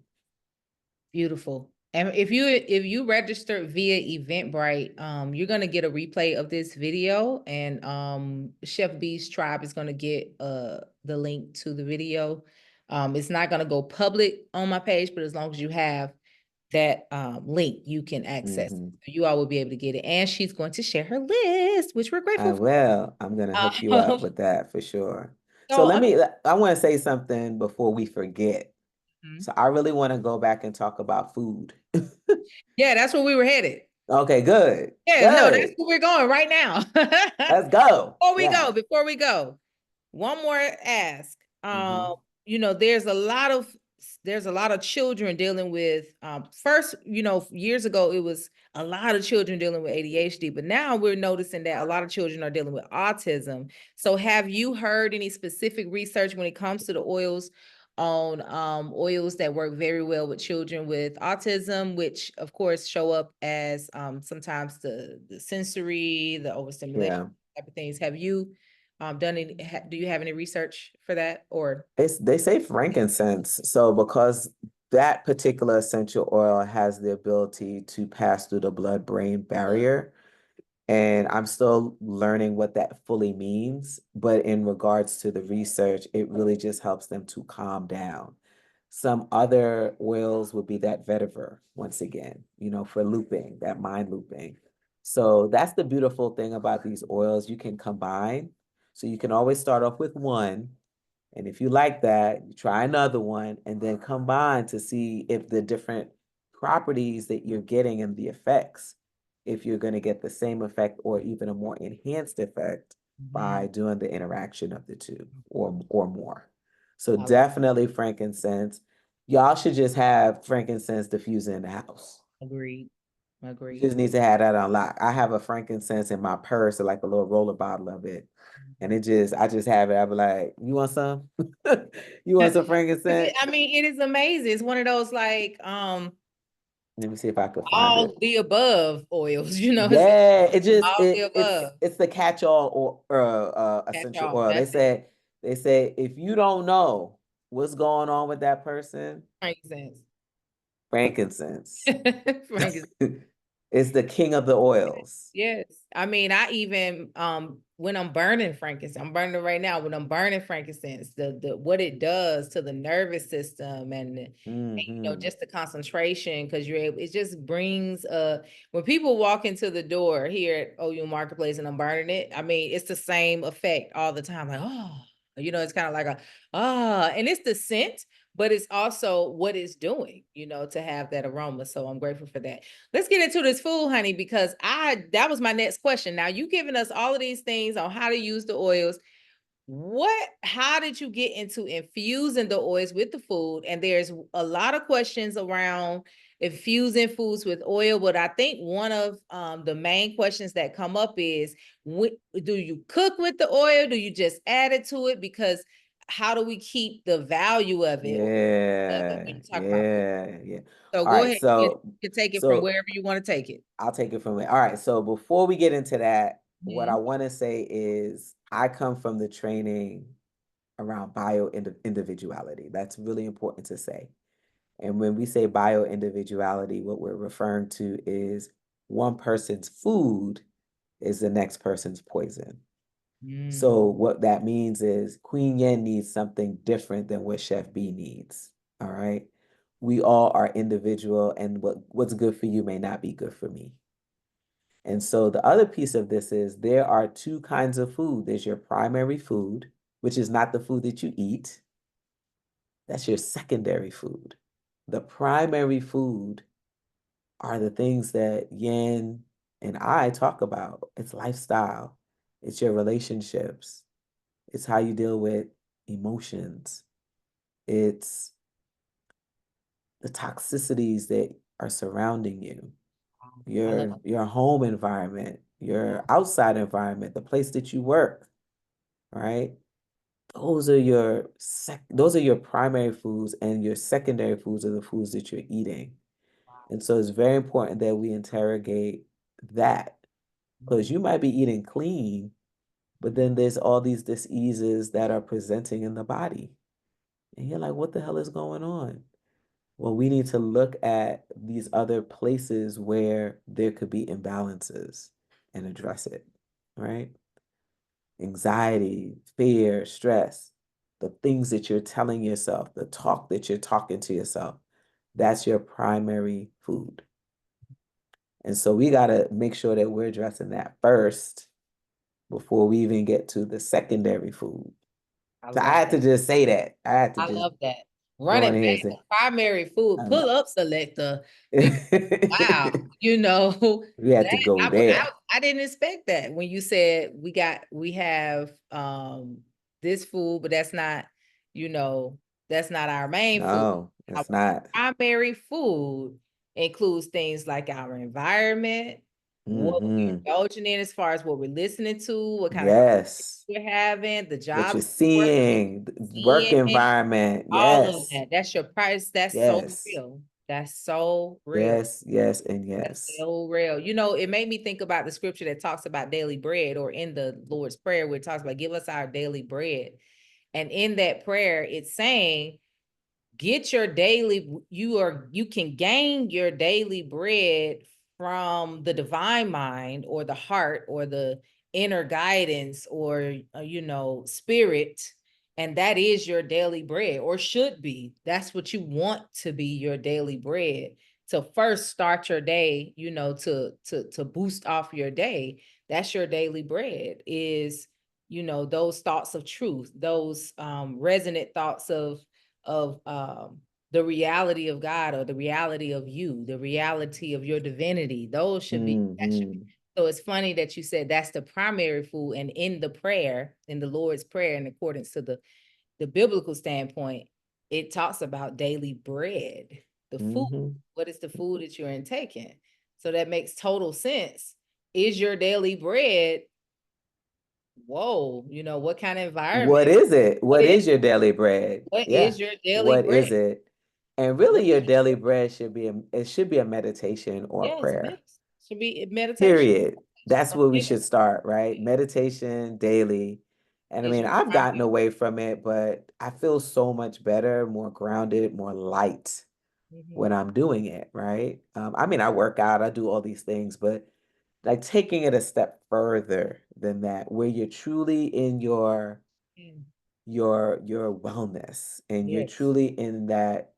Beautiful. And if you register via Eventbrite, you're gonna get a replay of this video, and Chef Bee's Tribe is gonna get the link to the video. It's not gonna go public on my page, but as long as you have that link, you can access. You all will be able to get it, and she's going to share her list, which we're grateful I for. will. I'm gonna hook you up with that for sure. So So, I want to say something before we forget. So I really want to go back and talk about food. yeah, that's where we were headed. Okay, good. Yeah, no, that's Good. where we're going right now. Let's go. Before Yeah. before we go, one more ask. Mhm. There's a lot of children dealing with first, years ago it was a lot of children dealing with ADHD, but now we're noticing that a lot of children are dealing with autism. So have you heard any specific research when it comes to the oils on oils that work very well with children with autism, which of course show up as sometimes the sensory, the overstimulation Yeah. type of things? Have you done any, do you have any research for that, or? They say frankincense. So because that particular essential oil has the ability to pass through the blood-brain barrier And I'm still learning what that fully means. But in regards to the research, it really just helps them to calm down. Some other oils would be that vetiver, once again, for looping, that mind looping. So that's the beautiful thing about these oils. You can combine. So you can always start off with one. And if you like that, you try another one and then combine to see if the different properties that you're getting and the effects, if you're going to get the same effect or even a more enhanced effect by doing the interaction of the two or more. So I definitely frankincense. Y'all should just have frankincense diffuser in the house. agreed. You Agreed. just need to have that on lock. I have a frankincense in my purse, like a little roller bottle of it. And I just have it. I be like, you want some? You want some frankincense? I mean, it is amazing. It's one of those like Let me see if I can find all it. the above oils, it's Yeah, it just all the above. it's the catch-all or Catch essential all. oil. That's it. They say if you don't know what's going on with that person, Makes sense. frankincense. Frank. It's the king of the oils. Yes. I mean, I even when I'm burning frankincense, I'm burning it right now. When I'm burning frankincense, the what it does to the nervous system and Hmm. just the concentration, because you're able, it just brings when people walk into the door here at OU Marketplace and I'm burning it, I mean, it's the same effect all the time. Like, oh, it's kind of like and it's the scent, but it's also what it's doing, to have that aroma. So I'm grateful for that. Let's get into this food, honey, because that was my next question. Now you giving us all of these things on how to use the oils. How did you get into infusing the oils with the food? And there's a lot of questions around infusing foods with oil, but I think one of the main questions that come up is, do you cook with the oil? Do you just add it to it? Because how do we keep the value of it when Yeah, you talk about food? yeah. So All go right, ahead. You so can take it from so wherever you want to take it. I'll take it from there. All right, so before we get into that, what I Mhm. want to say is I come from the training around individuality. That's really important to say. And when we say bio individuality, what we're referring to is one person's food is the next person's poison. So what that means is Queen Yen needs something different than what Chef B needs. All right. We all are individual, and what's good for you may not be good for me. And so the other piece of this is there are two kinds of food. There's your primary food, which is not the food that you eat. That's your secondary food. The primary food are the things that Yen and I talk about. It's lifestyle, it's your relationships, it's how you deal with emotions, it's the toxicities that are surrounding you, I love your home environment, your outside environment, the place that you work, right? Those are your primary foods, and your secondary foods are the foods that you're eating. And so it's very important that we interrogate that, because you might be eating clean, but then there's all these diseases that are presenting in the body. And you're like, what the hell is going on? Well, we need to look at these other places where there could be imbalances and address it, right? Anxiety, fear, stress, the things that you're telling yourself, the talk that you're talking to yourself, that's your primary food. And so we got to make sure that we're addressing that first before we even get to the secondary food. I So I love had that. to just say that. I had to I just love that. go Run in it here back. and say, Primary food, um, pull up selector. Because wow, we had to that go there. I didn't expect that when you said we have this food, but you know, that's not our main food. No, Our it's not. primary food includes things like our environment, what we're Hmm. indulging in as far as what we're listening to, what kind of Yes. we're having, the What you're jobs we're seeing, work seeing, environment. all of Yes. that. That's your price. That's so Yes. real. That's so real. Yes. Yes. And That's yes. so real. It made me think about the scripture that talks about daily bread, or in the Lord's Prayer, where it talks about give us our daily bread. And in that prayer, it's saying, get your daily, you can gain your daily bread from the divine mind or the heart or the inner guidance or spirit, and that is your daily bread, or should be. That's what you want to be, your daily bread, to first start your day, to boost off your day. That's your daily bread, is those thoughts of truth, those resonant thoughts of the reality of God, or the reality of you, the reality of your divinity. Those should be, that should be. Hmm. So it's funny that you said that's the primary food. And in the prayer, in the Lord's Prayer, in accordance to the biblical standpoint, it talks about daily bread, the food. Hmm. What is the food that you're intaking? So that makes total sense. Is your daily bread, whoa, what kind of What environment? is it? What What is is your daily bread? what Yeah. is your daily What bread? is it? And really What your is your daily bread should be it should be a meditation or a Yes, prayer. should be meditation. Period. That's where we Yeah. should start, right? Meditation daily. And I Is mean, your I've gotten primary. away from it, but I feel so much better, more grounded, more light when Mhm. I'm doing it, right? I mean, I work out, I do all these things, but like taking it a step further than that, where you're truly in Mm. your wellness and you're Yes. truly in that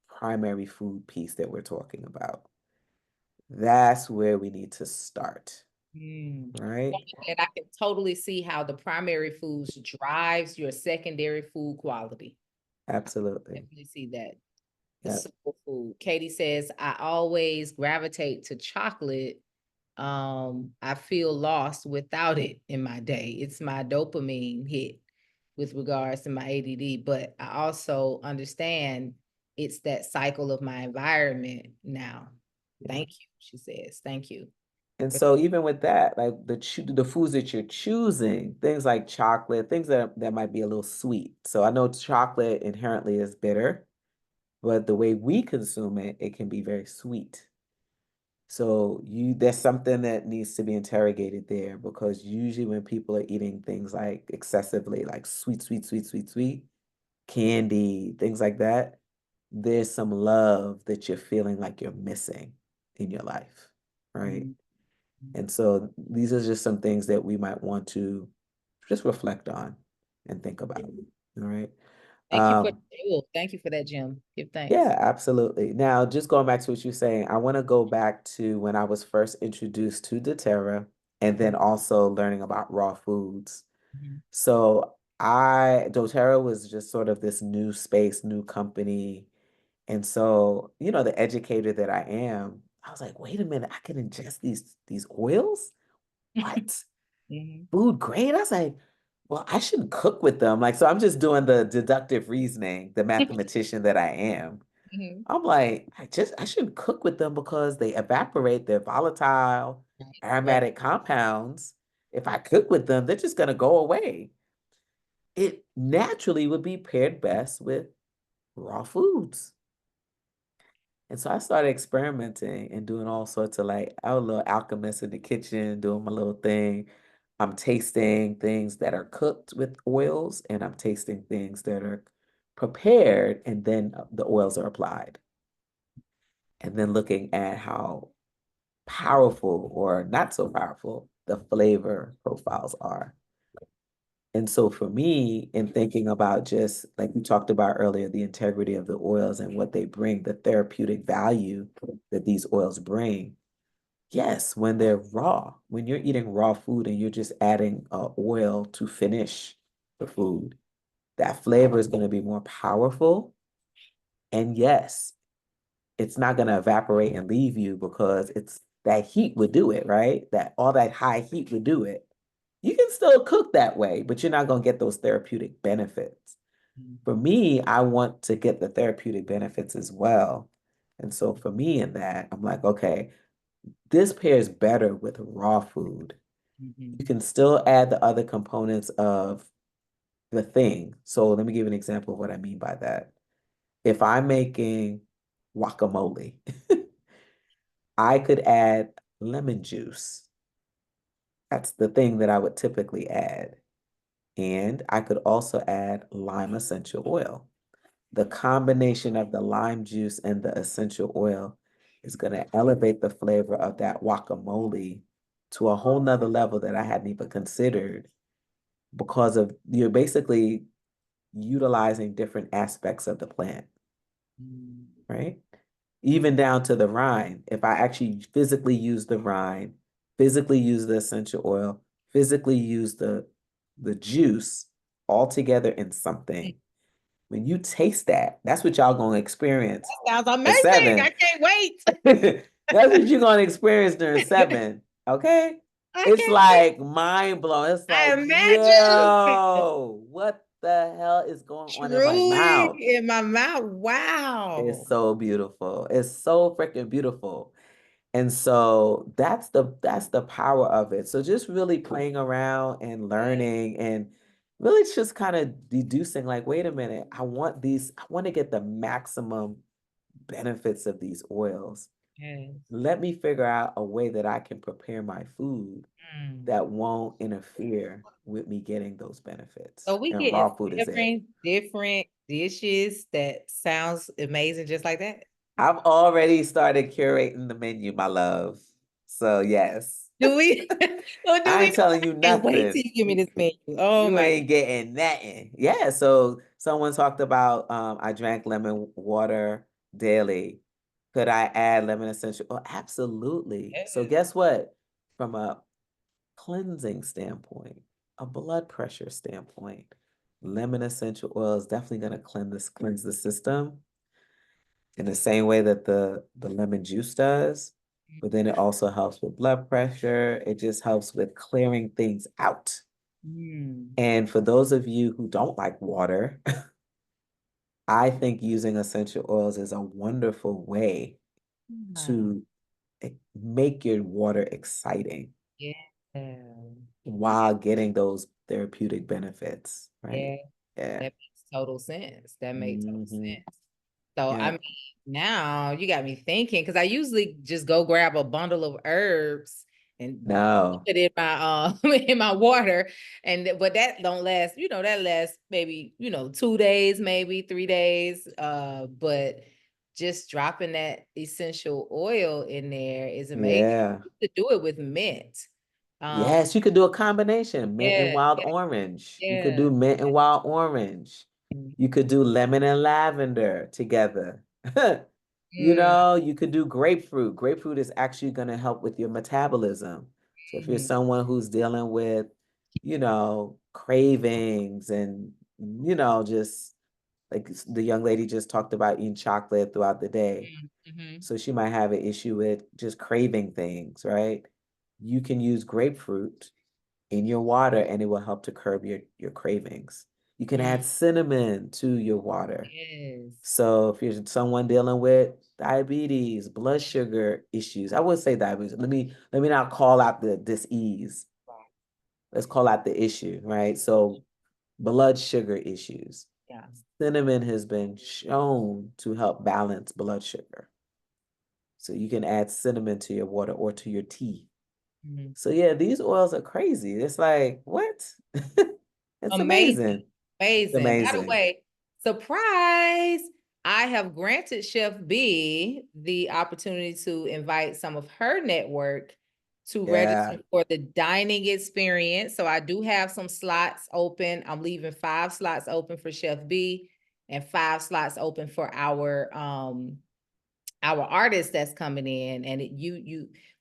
primary food piece that we're talking about. That's where we need to start, Mm. right? And I can totally see how the primary foods drives your secondary food quality. Absolutely. Definitely see that. The Yeah. simple food. Katie says, I always gravitate to chocolate. I feel lost without it in my day. It's my dopamine hit with regards to my ADD, but I also understand it's that cycle of my environment now. Yeah. Thank you, she says. Thank you. And so even with that, like the foods that you're choosing, things like chocolate, things that might be a little sweet. So I know chocolate inherently is bitter, but the way we consume it, it can be very sweet. So there's something that needs to be interrogated there because usually when people are eating things like excessively like sweet, sweet, sweet, sweet, sweet, candy, things like that, there's some love that you're feeling like you're missing in your life, right? Mhm. And so these are just some things that we might want to just reflect on and think about. All right. Thank you for Um, thank you for that, Jim. Give thanks. yeah, absolutely. Now, just going back to what you're saying, I want to go back to when I was first introduced to doTERRA and then Mhm. also learning about raw foods. Mhm. So doTERRA was just sort of this new space, new company. And so, the educator that I am, I was like, wait a minute, I can ingest these oils? What? Mhm. Food grade? I was like, well, I shouldn't cook with them. Like, so I'm just doing the deductive reasoning, the mathematician that I am. Mhm. I'm like, I shouldn't cook with them because they evaporate, they're volatile, Right. aromatic compounds. If I cook with them, they're just gonna go away. It naturally would be paired best with raw foods. And so I started experimenting and doing all sorts of like, I was a little alchemist in the kitchen, doing my little thing. I'm tasting things that are cooked with oils, and I'm tasting things that are prepared, and then the oils are applied. And then looking at how powerful or not so powerful the flavor profiles are. And so for me, in thinking about just like we talked about earlier, the integrity of the oils and what they bring, the therapeutic value that these oils bring. Yes, when they're raw, when you're eating raw food and you're just adding oil to finish the food, that flavor is going to be more powerful. And yes, it's not going to evaporate and leave you because it's that heat would do it, right? That all that high heat would do it. You can still cook that way, but you're not going to get those therapeutic benefits. For Mhm. me, I want to get the therapeutic benefits as well. And so for me in that, I'm like, okay, this pairs better with raw food. You Mhm. can still add the other components of the thing. So let me give you an example of what I mean by that. If I'm making guacamole, I could add lemon juice. That's the thing that I would typically add. And I could also add lime essential oil. The combination of the lime juice and the essential oil is going to elevate the flavor of that guacamole to a whole nother level that I hadn't even considered because of you're basically utilizing different aspects of the plant, Mm. right? Even down to the rind. If I actually physically use the rind, physically use the essential oil, physically use the juice all together in something. When you taste that, that's what y'all gonna experience That sounds at amazing. I 7. can't wait. That's what you're gonna experience during 7. Okay? I It's can't wait. like mind blowing. It's I like, imagine. yo, what the hell is going on in my Truly mouth? in my mouth. It's Wow. so beautiful. It's so freaking beautiful. And so that's the power of it. So just really playing around and learning and really just kind of deducing like, wait a minute, I want to get the maximum benefits of these oils. Yes. Let me figure out a way that I can prepare my food Mm. that won't interfere with me getting those So benefits. we And get raw food is it. different dishes that sounds amazing just like that. I've already started curating the menu, my love. So yes. Do we? Or do I we ain't know? telling you I can't wait till nothing. you give me this menu. Oh You my ain't getting nothing. Yeah, so someone talked about I drank lemon water daily. Could I add lemon essential? Oh, absolutely. So goodness. guess what? From a cleansing standpoint, a blood pressure standpoint, lemon essential oil is definitely going to cleanse the system in the same way that the lemon juice does. But then it also helps with blood pressure. It just helps with clearing things out. Mm. And for those of you who don't like water, I think using essential oils is a wonderful way Ah, to make your water exciting yeah. while getting those therapeutic benefits, right? Yeah. Yeah. That makes total sense. That makes total Hmm. sense. So I Yeah. mean, now you got me thinking because I usually just go grab a bundle of herbs and put No. it in my in my water, and but that don't last. That lasts maybe 2 days, maybe 3 days. But just dropping that essential oil in there is amazing. Yeah. To do it with mint. Um, Yes, you could do a combination, mint and yeah, wild orange. You could yeah. do mint and wild orange. You could do lemon and lavender together. Mm, You could do grapefruit. Grapefruit is actually going to help with your metabolism. So if you're mm, someone who's dealing with, cravings and, just like the young lady just talked about eating chocolate throughout the day. mhm, So she might have an issue with just craving things, right? You can use grapefruit in your water and it will help to curb your cravings. You can mm. add cinnamon to your water. Yes. So if you're someone dealing with diabetes, blood sugar issues, I would say diabetes. Let me not call out the disease. Let's call out the issue, right? So blood sugar issues. Yeah. Cinnamon has been shown to help balance blood sugar. So you can add cinnamon to your water or to your tea. Mhm. So yeah, these oils are crazy. It's like, what? It's Amazing. amazing. It's Amazing. By the amazing. way, surprise, I have granted Chef B the opportunity to invite some of her network to register Yeah. for the dining experience. So I do have some slots open. I'm leaving 5 slots open for Chef B and 5 slots open for our artist that's coming in. And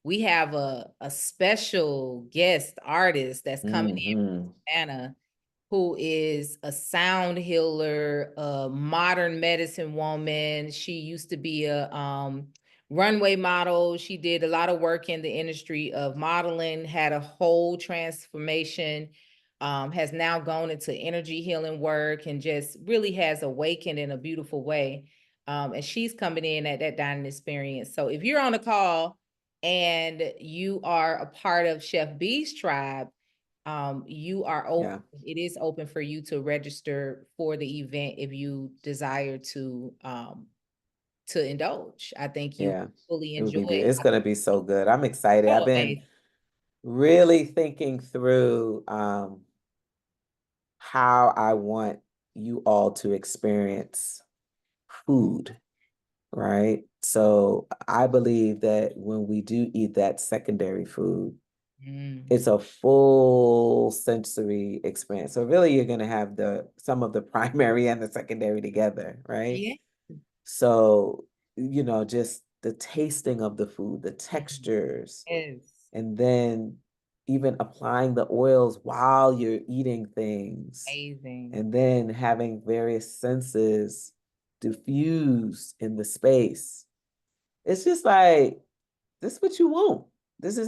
we have a special guest artist that's coming in Hmm. from Atlanta, who is a sound healer, a modern medicine woman. She used to be a runway model. She did a lot of work in the industry of modeling, had a whole transformation, has now gone into energy healing work and just really has awakened in a beautiful way. And she's coming in at that dining experience. So if you're on a call and you are a part of Chef B's tribe, you are open. Yeah. It is open for you to register for the event if you desire to indulge. I think you Yeah. fully It would enjoy be it. it's gonna be so good. I'm excited. I've So been amazing. really thinking through how I want you all to experience food, right? So I believe that when we do eat that secondary food, Mm. it's a full sensory experience. So really you're going to have the some of the primary and the secondary together, right? Yeah. So, just the tasting of the food, the Mhm. textures, Yes. and then even applying the oils while you're eating things, Amazing. and then having various senses diffused in the space. It's just like, this is what you want. This is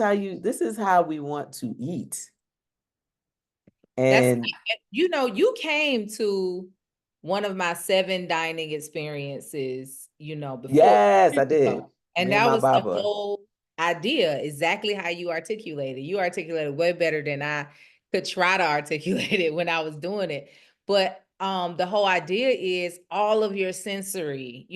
how we want to eat. That's, And you came to one of my 7 dining experiences, before yes, I years did. ago. And Me and that my was the Baba. whole idea, exactly how you articulated. You articulated way better than I could try to articulate it when I was doing it. But the whole idea is all of your sensory,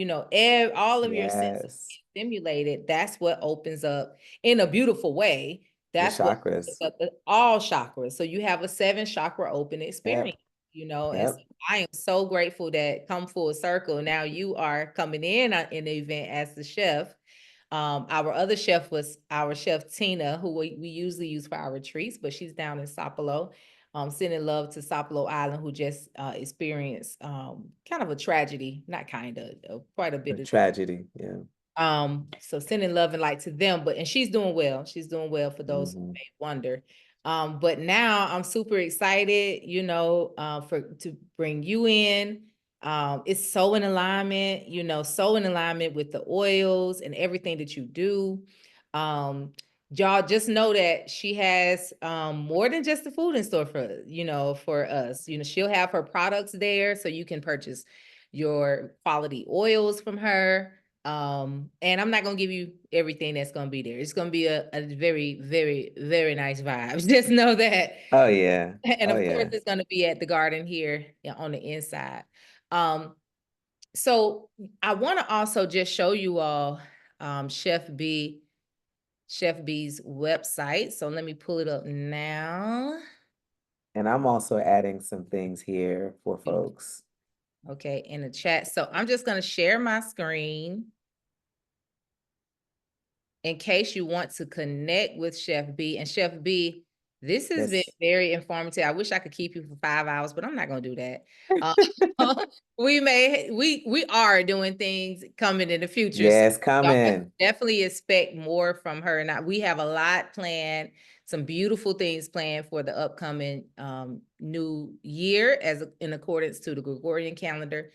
all of your senses Yes. stimulated. That's what opens up in a beautiful way. The That's what opens chakras. up all chakras. So you have a 7 chakra open Yep. experience, and so Yep. I am so grateful that come full circle. Now you are coming in the event as the chef. Our other chef was our chef Tina, who we usually use for our retreats, but she's down in Sapelo. Sending love to Sapelo Island, who just experienced kind of a tragedy, not kind of, quite a A bit of. tragedy. Yeah. So sending love and light to them, and she's doing well. She's doing well for those who Hmm. may wonder. But now I'm super excited, for to bring you in. It's so in alignment, so in alignment with the oils and everything that you do. Um, y'all just know that she has more than just the food in store for us. She'll have her products there, so you can purchase your quality oils from her. And I'm not gonna give you everything that's gonna be there. It's gonna be a very, very, very nice vibe. Just know that. Oh yeah. And Oh of course, yeah. it's gonna be at the garden here, on the inside. Um, so I want to also just show you all Chef Bee's website. So let me pull it up now. And I'm also adding some things here for folks. Okay, in the chat. So I'm just gonna share my screen in case you want to connect with Chef B. And Chef B, this has been Yes. very informative. I wish I could keep you for 5 hours, but I'm not going to do that. Uh, we are doing things coming in the future. So Yes, come y'all can in. definitely expect more from her. And we have a lot planned, some beautiful things planned for the upcoming new year, as in accordance to the Gregorian calendar.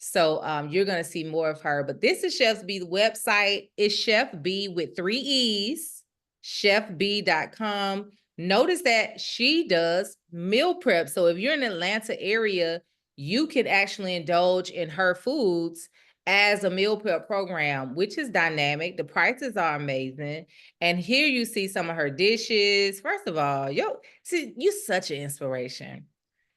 So you're going to see more of her. But this is Chef B. The website is Chef B with 3 E's, chefb.com. Notice that she does meal prep. So if you're in the Atlanta area, you can actually indulge in her foods as a meal prep program, which is dynamic. The prices are amazing. And here you see some of her dishes. First of all, see, you such an inspiration.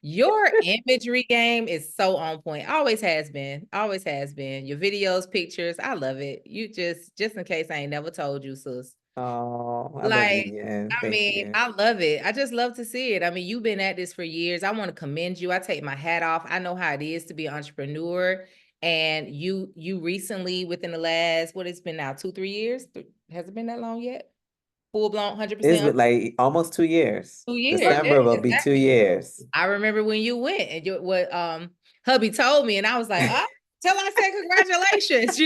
Your imagery game is so on point. Always has been. Always has been. Your videos, pictures, I love it. You just in case I ain't never told you, sis. Oh, I love you, Like, Yen. Thank you. I love it. I just love to see it. I mean, you've been at this for years. I want to commend you. I take my hat off. I know how it is to be an entrepreneur. And you recently, within the last, what it's been now, 2, 3 years? Has it been that long yet? Full blown It's 100%. been like almost 2 years. 2 years. Yeah, December will be two exactly. years. I remember when you went and what hubby told me, and I was like, oh, till I said congratulations,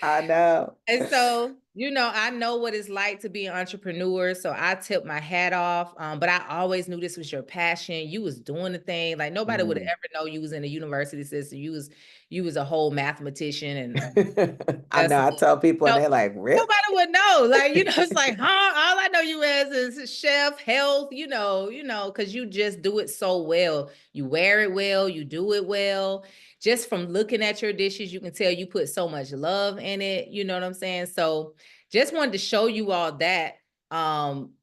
I know. And so, I know what it's like to be an entrepreneur. So I tip my hat off. But I always knew this was your passion. You was doing the thing. Like nobody would Mm. ever know you was in a university system. You was a whole mathematician and I just know. I tell people and no, they're like, really? nobody would know. Like, it's like, huh? All I know you as is chef, health, because you just do it so well. You wear it well, you do it well. Just from looking at your dishes, you can tell you put so much love in it. You know what I'm saying? So just wanted to show you all that.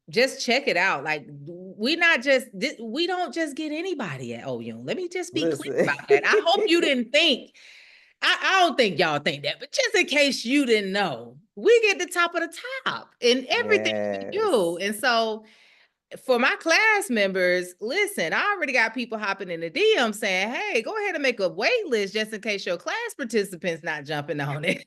Just check it out. Like we don't just get anybody at OU. Let me just be clear Listen. about that. I hope you didn't think I don't think y'all think that, but just in case you didn't know, we get the top of the top in everything we do. Yes. And so for my class members, listen, I already got people hopping in the DM saying, hey, go ahead and make a wait list just in case your class participants not jumping on it.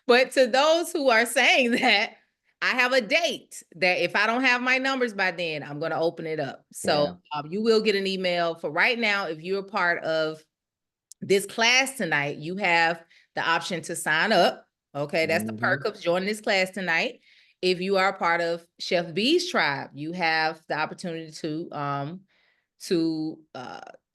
But to those who are saying that, I have a date that if I don't have my numbers by then, I'm going to open it up. So Yeah. you will get an email. For right now, if you're a part of this class tonight, you have the option to sign up. Okay, that's the perk of joining this class tonight. If you are a part of Chef Bee's tribe, you have the opportunity to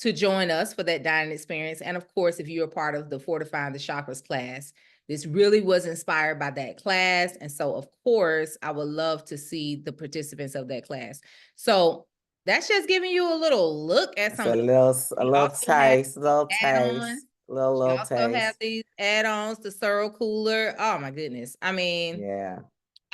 to join us for that dining experience. And of course, if you're a part of the Fortifying the Chakras class, this really was inspired by that class. And so, of course, I would love to see the participants of that class. So that's just giving you a little look at It's some of the. a We little also have taste, add-ons. We little also have taste. these add-ons, the Sorrel Cooler. Oh my goodness. I mean, Yeah.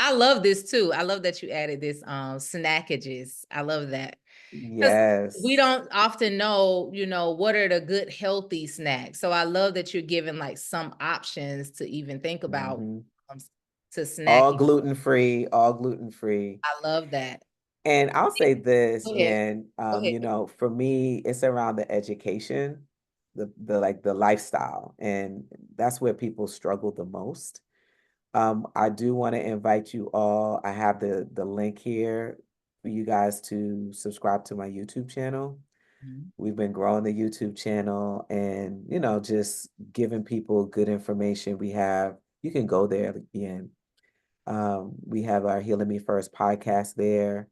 I love this too. I love that you added this snackages. I love that. Because we Yes. don't often know, what are the good healthy snacks. So I love that you're giving like some options to even think about when Hmm. it comes to All snacking. gluten free, all gluten free. I love that. And I'll say this, Go ahead. Yen, Go ahead. for me, it's around the education, the lifestyle, and that's where people struggle the most. I do want to invite you all. I have the link here for you guys to subscribe to my YouTube channel. Mhm. We've been growing the YouTube channel and, just giving people good information. You can go there again. We have our Healing Me First podcast there.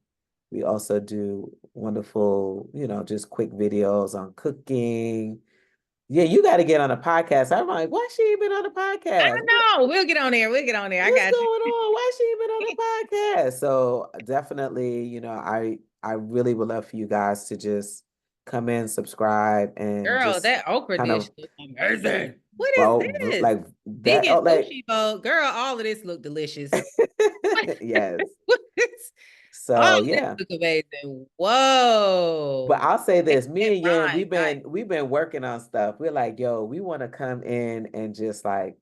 We also do wonderful, just quick videos on cooking. Yeah, you got to get on a podcast. I'm like, why she ain't been on the I podcast? know. We'll get on there. We'll get on there. I What's got going you. on? Why she ain't been on the podcast? So definitely, I really would love for you guys to just come in, subscribe, and Girl, just that okra kind dish of looks amazing. What is vote this? like that. Vegan Oh, like sushi bowl. Girl, all of this look delicious. What? yes. What is, all So of this yeah. look amazing. But Whoa. I'll say That, this, that me and Yan, rhyme, right? we've been working on stuff. We're like, yo, we want to come in and just like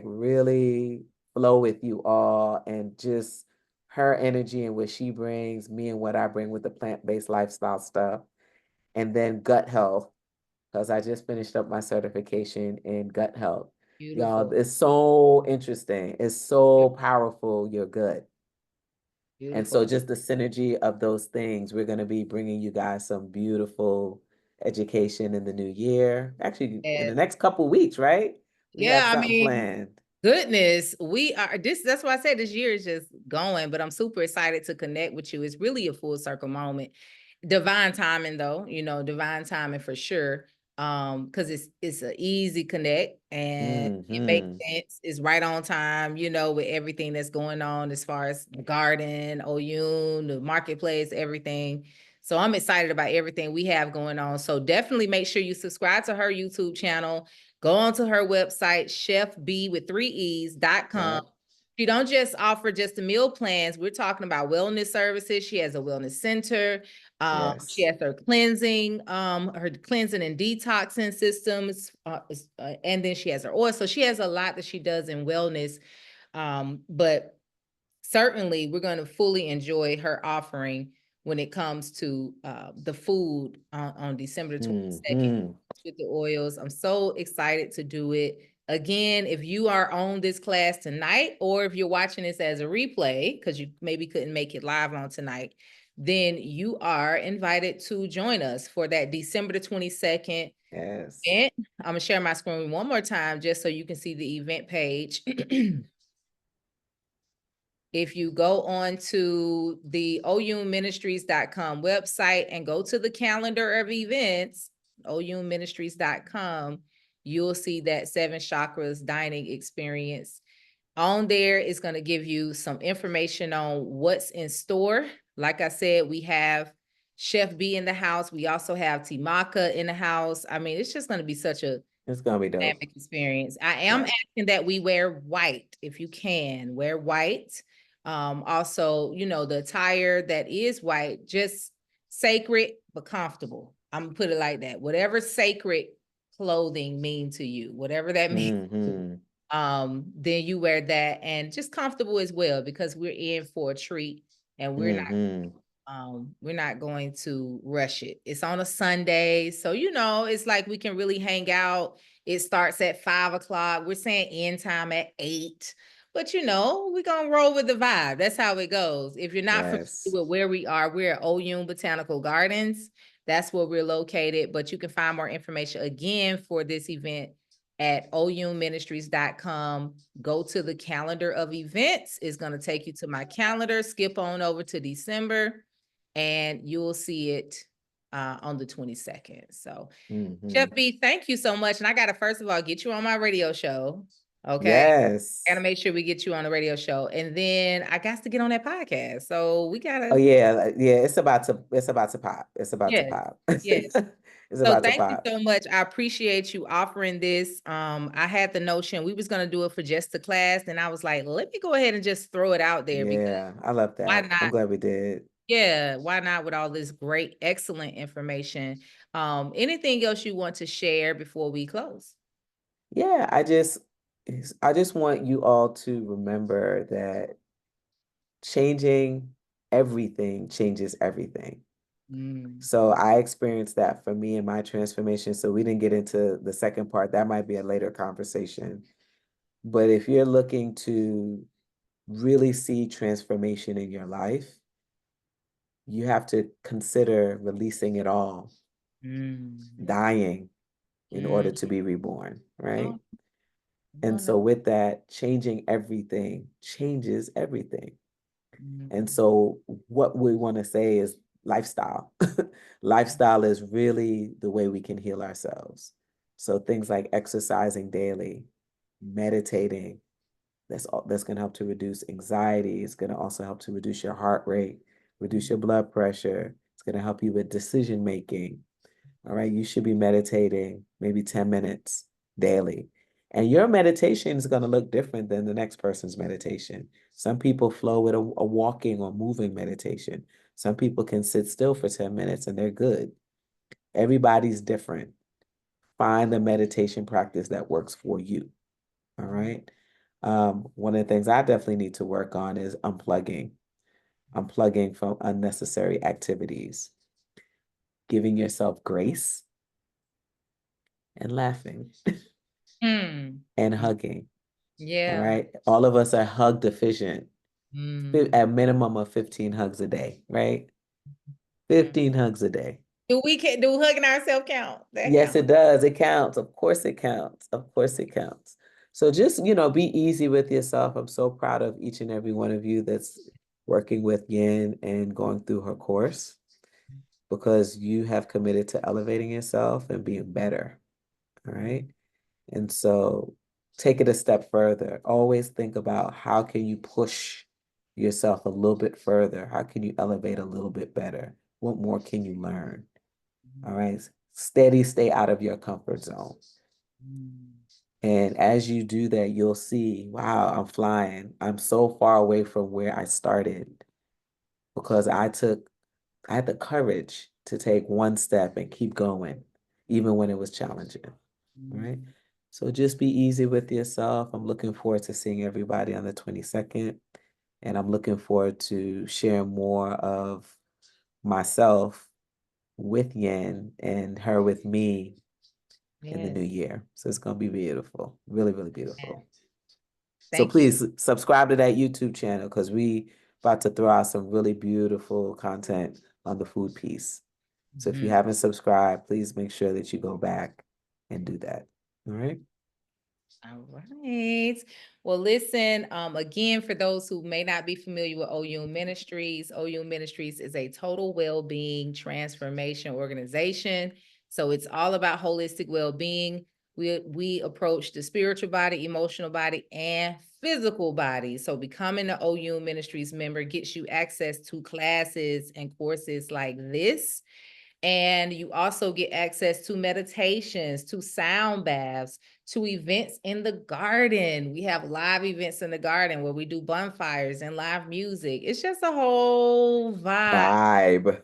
really flow with you all and just her energy and what she brings, me and what I bring with the plant-based lifestyle stuff, and then gut health, because I just finished up my certification in gut health. Y'all, Beautiful. it's so interesting. It's so powerful, your gut. And so Beautiful. just the synergy of those things, we're going to be bringing you guys some beautiful education in the new year. Actually, in the Yes. next couple weeks, right? We got Yeah, I something mean, planned. goodness, we are that's why I said this year is just going, but I'm super excited to connect with you. It's really a full circle moment. Divine timing though, divine timing for sure. Because it's an easy connect and it makes Hmm. sense. It's right on time, with everything that's going on as far as the garden, Oyun, the marketplace, everything. So I'm excited about everything we have going on. So definitely make sure you subscribe to her YouTube channel. Go onto her website, chefbee with 3 E's.com. Yeah. She don't just offer just the meal plans. We're talking about wellness services. She has a wellness center. She Yes. has her cleansing and detoxing systems, and then she has her oil. So she has a lot that she does in wellness. But certainly we're going to fully enjoy her offering when it comes to the food on December the 22nd Hmm. with the oils. I'm so excited to do it. Again, if you are on this class tonight, or if you're watching this as a replay, because you maybe couldn't make it live on tonight, then you are invited to join us for that December the 22nd Yes. event. I'm going to share my screen one more time just so you can see the event page. If you go on to the oumministries.com website and go to the calendar of events, oumministries.com, you'll see that 7 Chakras dining experience. On there is going to give you some information on what's in store. Like I said, we have Chef B in the house. We also have Timaka in the house. I mean, it's just going to be such a It's gonna be dope. dynamic experience. I am Yeah. asking that we wear white. If you can, wear white. Also, the attire that is white, just sacred but comfortable. I'm gonna put it like that. Whatever sacred clothing mean to you, whatever that means, Hmm. then you wear that and just comfortable as well, because we're in for a treat and we're not Hmm. We're not going to rush it. It's on a Sunday. So, it's like we can really hang out. It starts at 5 o'clock. We're saying end time at 8. But we're gonna roll with the vibe. That's how it goes. If you're not familiar Yes. with where we are, we're at Oyun Botanical Gardens. That's where we're located. But you can find more information again for this event at oyunministries.com. Go to the calendar of events. It's going to take you to my calendar. Skip on over to December and you'll see it on the 22nd. So, Chef Mhm. B, thank you so much. And I got to, first of all, get you on my radio show. Okay. Got to Yes. make sure we get you on the radio show. And then I got to get on that podcast. So we got Oh to, yeah, yeah. It's about to pop. It's about to yes, pop. yes. It's So about to thank you pop. so much. I appreciate you offering this. I had the notion we was gonna do it for just the class, and I was like, let me go ahead and just throw it out there because Yeah, I love why that. I'm not? glad we did. Yeah, why not with all this great, excellent information? Anything else you want to share before we close? Yeah, I just want you all to remember that changing everything changes everything. Mm, So I experienced that for me in my transformation. So we didn't get into the second part. That might be a later conversation. But if you're looking to really see transformation in your life, you have to consider releasing it all, mm, dying in order mm. to be reborn, right? Oh, And no. so with that, changing everything changes everything. And Mm, so what we want to say is lifestyle. Lifestyle is really the way we can heal ourselves. So things like exercising daily, meditating, that's going to help to reduce anxiety. It's going to also help to reduce your heart rate, reduce your blood pressure. It's going to help you with decision making. All right, you should be meditating maybe 10 minutes daily. And your meditation is going to look different than the next person's meditation. Some people flow with a walking or moving meditation. Some people can sit still for 10 minutes and they're good. Everybody's different. Find the meditation practice that works for you. All right. One of the things I definitely need to work on is unplugging from unnecessary activities, giving yourself grace and laughing mm, and mm. hugging. All Yeah. right. All of us are hug deficient, Mm, at minimum of 15 hugs a day, right? mm. 15 hugs a day. Do hugging ourselves count? That Yes, count. it does. It counts. Of course it counts. Of course it counts. So just, be easy with yourself. I'm so proud of each and every one of you that's working with Yin and going through her course because you have committed to elevating yourself and being better. All right. And so take it a step further. Always think about how can you push yourself a little bit further? How can you elevate a little bit better? What more can you learn? All right. Steady, stay out of your comfort zone. Mm, And as you do that, you'll see, wow, I'm flying. I'm so far away from where I started because I had the courage to take one step and keep going, even when it was challenging. All right. mm. So just be easy with yourself. I'm looking forward to seeing everybody on the 22nd. And I'm looking forward to sharing more of myself with Yen and her with me in the Yes. new year. So it's going to be beautiful. Really, really beautiful. So Thank you. please subscribe to that YouTube channel because we about to throw out some really beautiful content on the food piece. So if you Mhm. haven't subscribed, please make sure that you go back and do that. All right. All right. Well, listen, again, for those who may not be familiar with OU Ministries is a total well-being transformation organization. So it's all about holistic well-being. We approach the spiritual body, emotional body, and physical body. So becoming an OU Ministries member gets you access to classes and courses like this. And you also get access to meditations, to sound baths, to events in the garden. We have live events in the garden where we do bonfires and live music. It's just a whole vibe. Vibe.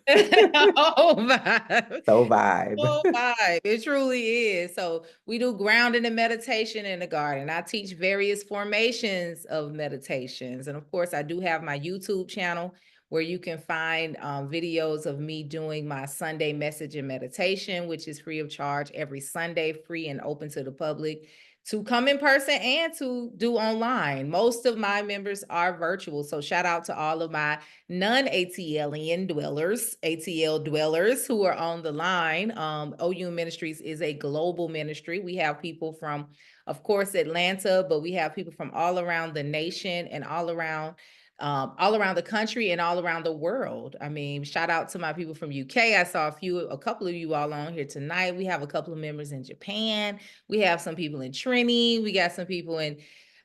A whole vibe. So vibe. Whole vibe. It truly is. So we do grounding and meditation in the garden. I teach various formations of meditations. And of course, I do have my YouTube channel where you can find videos of me doing my Sunday message and meditation, which is free of charge every Sunday, free and open to the public to come in person and to do online. Most of my members are virtual. So shout out to all of my non-ATLian dwellers, ATL dwellers who are on the line. OU Ministries is a global ministry. We have people from, of course, Atlanta, but we have people from all around the nation and all around the country and all around the world. I mean, shout out to my people from UK. I saw a couple of you all on here tonight. We have a couple of members in Japan. We have some people in Trinity. We got some people in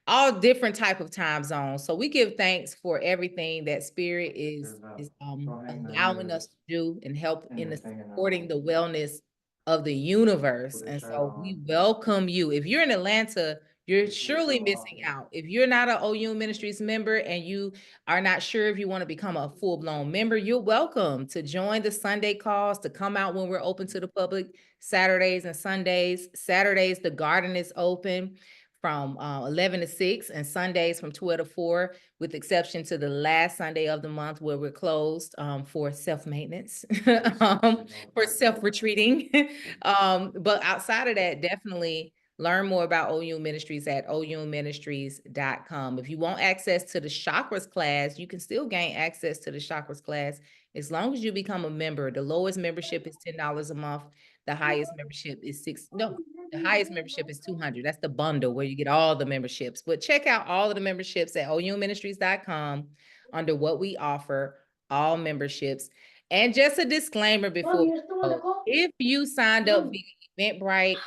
all different type of time zones. So we give thanks for everything that Spirit is allowing us to do and help in supporting the wellness of the universe. And so we welcome you. If you're in Atlanta, you're surely missing out. If you're not an OU Ministries member and you are not sure if you want to become a full-blown member, you're welcome to join the Sunday calls, to come out when we're open to the public Saturdays and Sundays. Saturdays, the garden is open from 11 to 6 and Sundays from 12 to 4, with exception to the last Sunday of the month where we're closed for self-maintenance, for self-retreating. But outside of that, definitely learn more about OU Ministries at ouministries.com. If you want access to the Chakras class, you can still gain access to the Chakras class as long as you become a member. The lowest membership is $10 a month. The highest membership is the highest membership is $200. That's the bundle where you get all the memberships. But check out all of the memberships at ouministries.com under what we offer, all memberships. And just a disclaimer before we go, if you signed up via Eventbrite,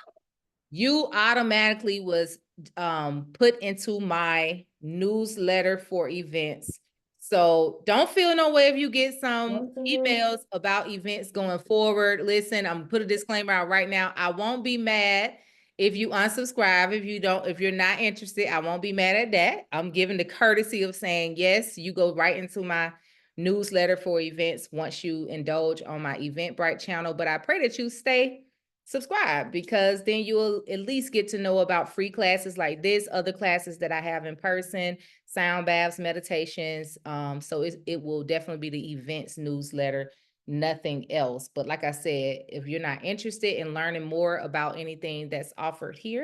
you automatically was put into my newsletter for events. So don't feel no way if you get some emails about events going forward. Listen, I'm gonna put a disclaimer out right now. I won't be mad if you unsubscribe, if you're not interested. I won't be mad at that. I'm giving the courtesy of saying, yes, you go right into my newsletter for events once you indulge on my Eventbrite channel. But I pray that you stay subscribe, because then you'll at least get to know about free classes like this, other classes that I have in person, sound baths, meditations. So it will definitely be the events newsletter, nothing else. But like I said, if you're not interested in learning more about anything that's offered here,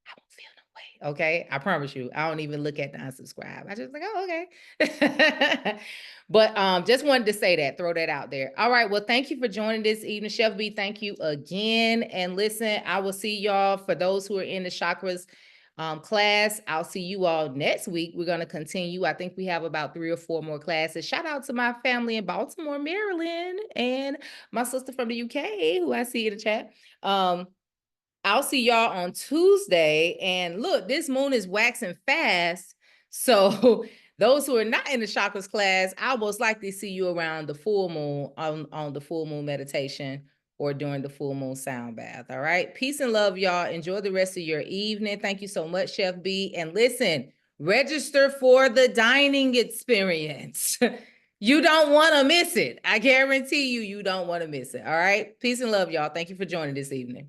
I won't feel no way. Okay. I promise you, I don't even look at the unsubscribe. I just like, oh, okay. But just wanted to say that, throw that out there. All right. Well, thank you for joining this evening. Chef Bee, thank you again. And listen, I will see y'all, for those who are in the Chakras class. I'll see you all next week. We're going to continue. I think we have about 3 or 4 more classes. Shout out to my family in Baltimore, Maryland, and my sister from the UK, who I see in the chat. I'll see y'all on Tuesday. And look, this moon is waxing fast. So those who are not in the Chakras class, I'll most likely see you around the full moon, on the full moon meditation or during the full moon sound bath. All right. Peace and love, y'all. Enjoy the rest of your evening. Thank you so much, Chef Bee. And listen, register for the dining experience. You don't want to miss it. I guarantee you, you don't want to miss it. All right. Peace and love, y'all. Thank you for joining this evening.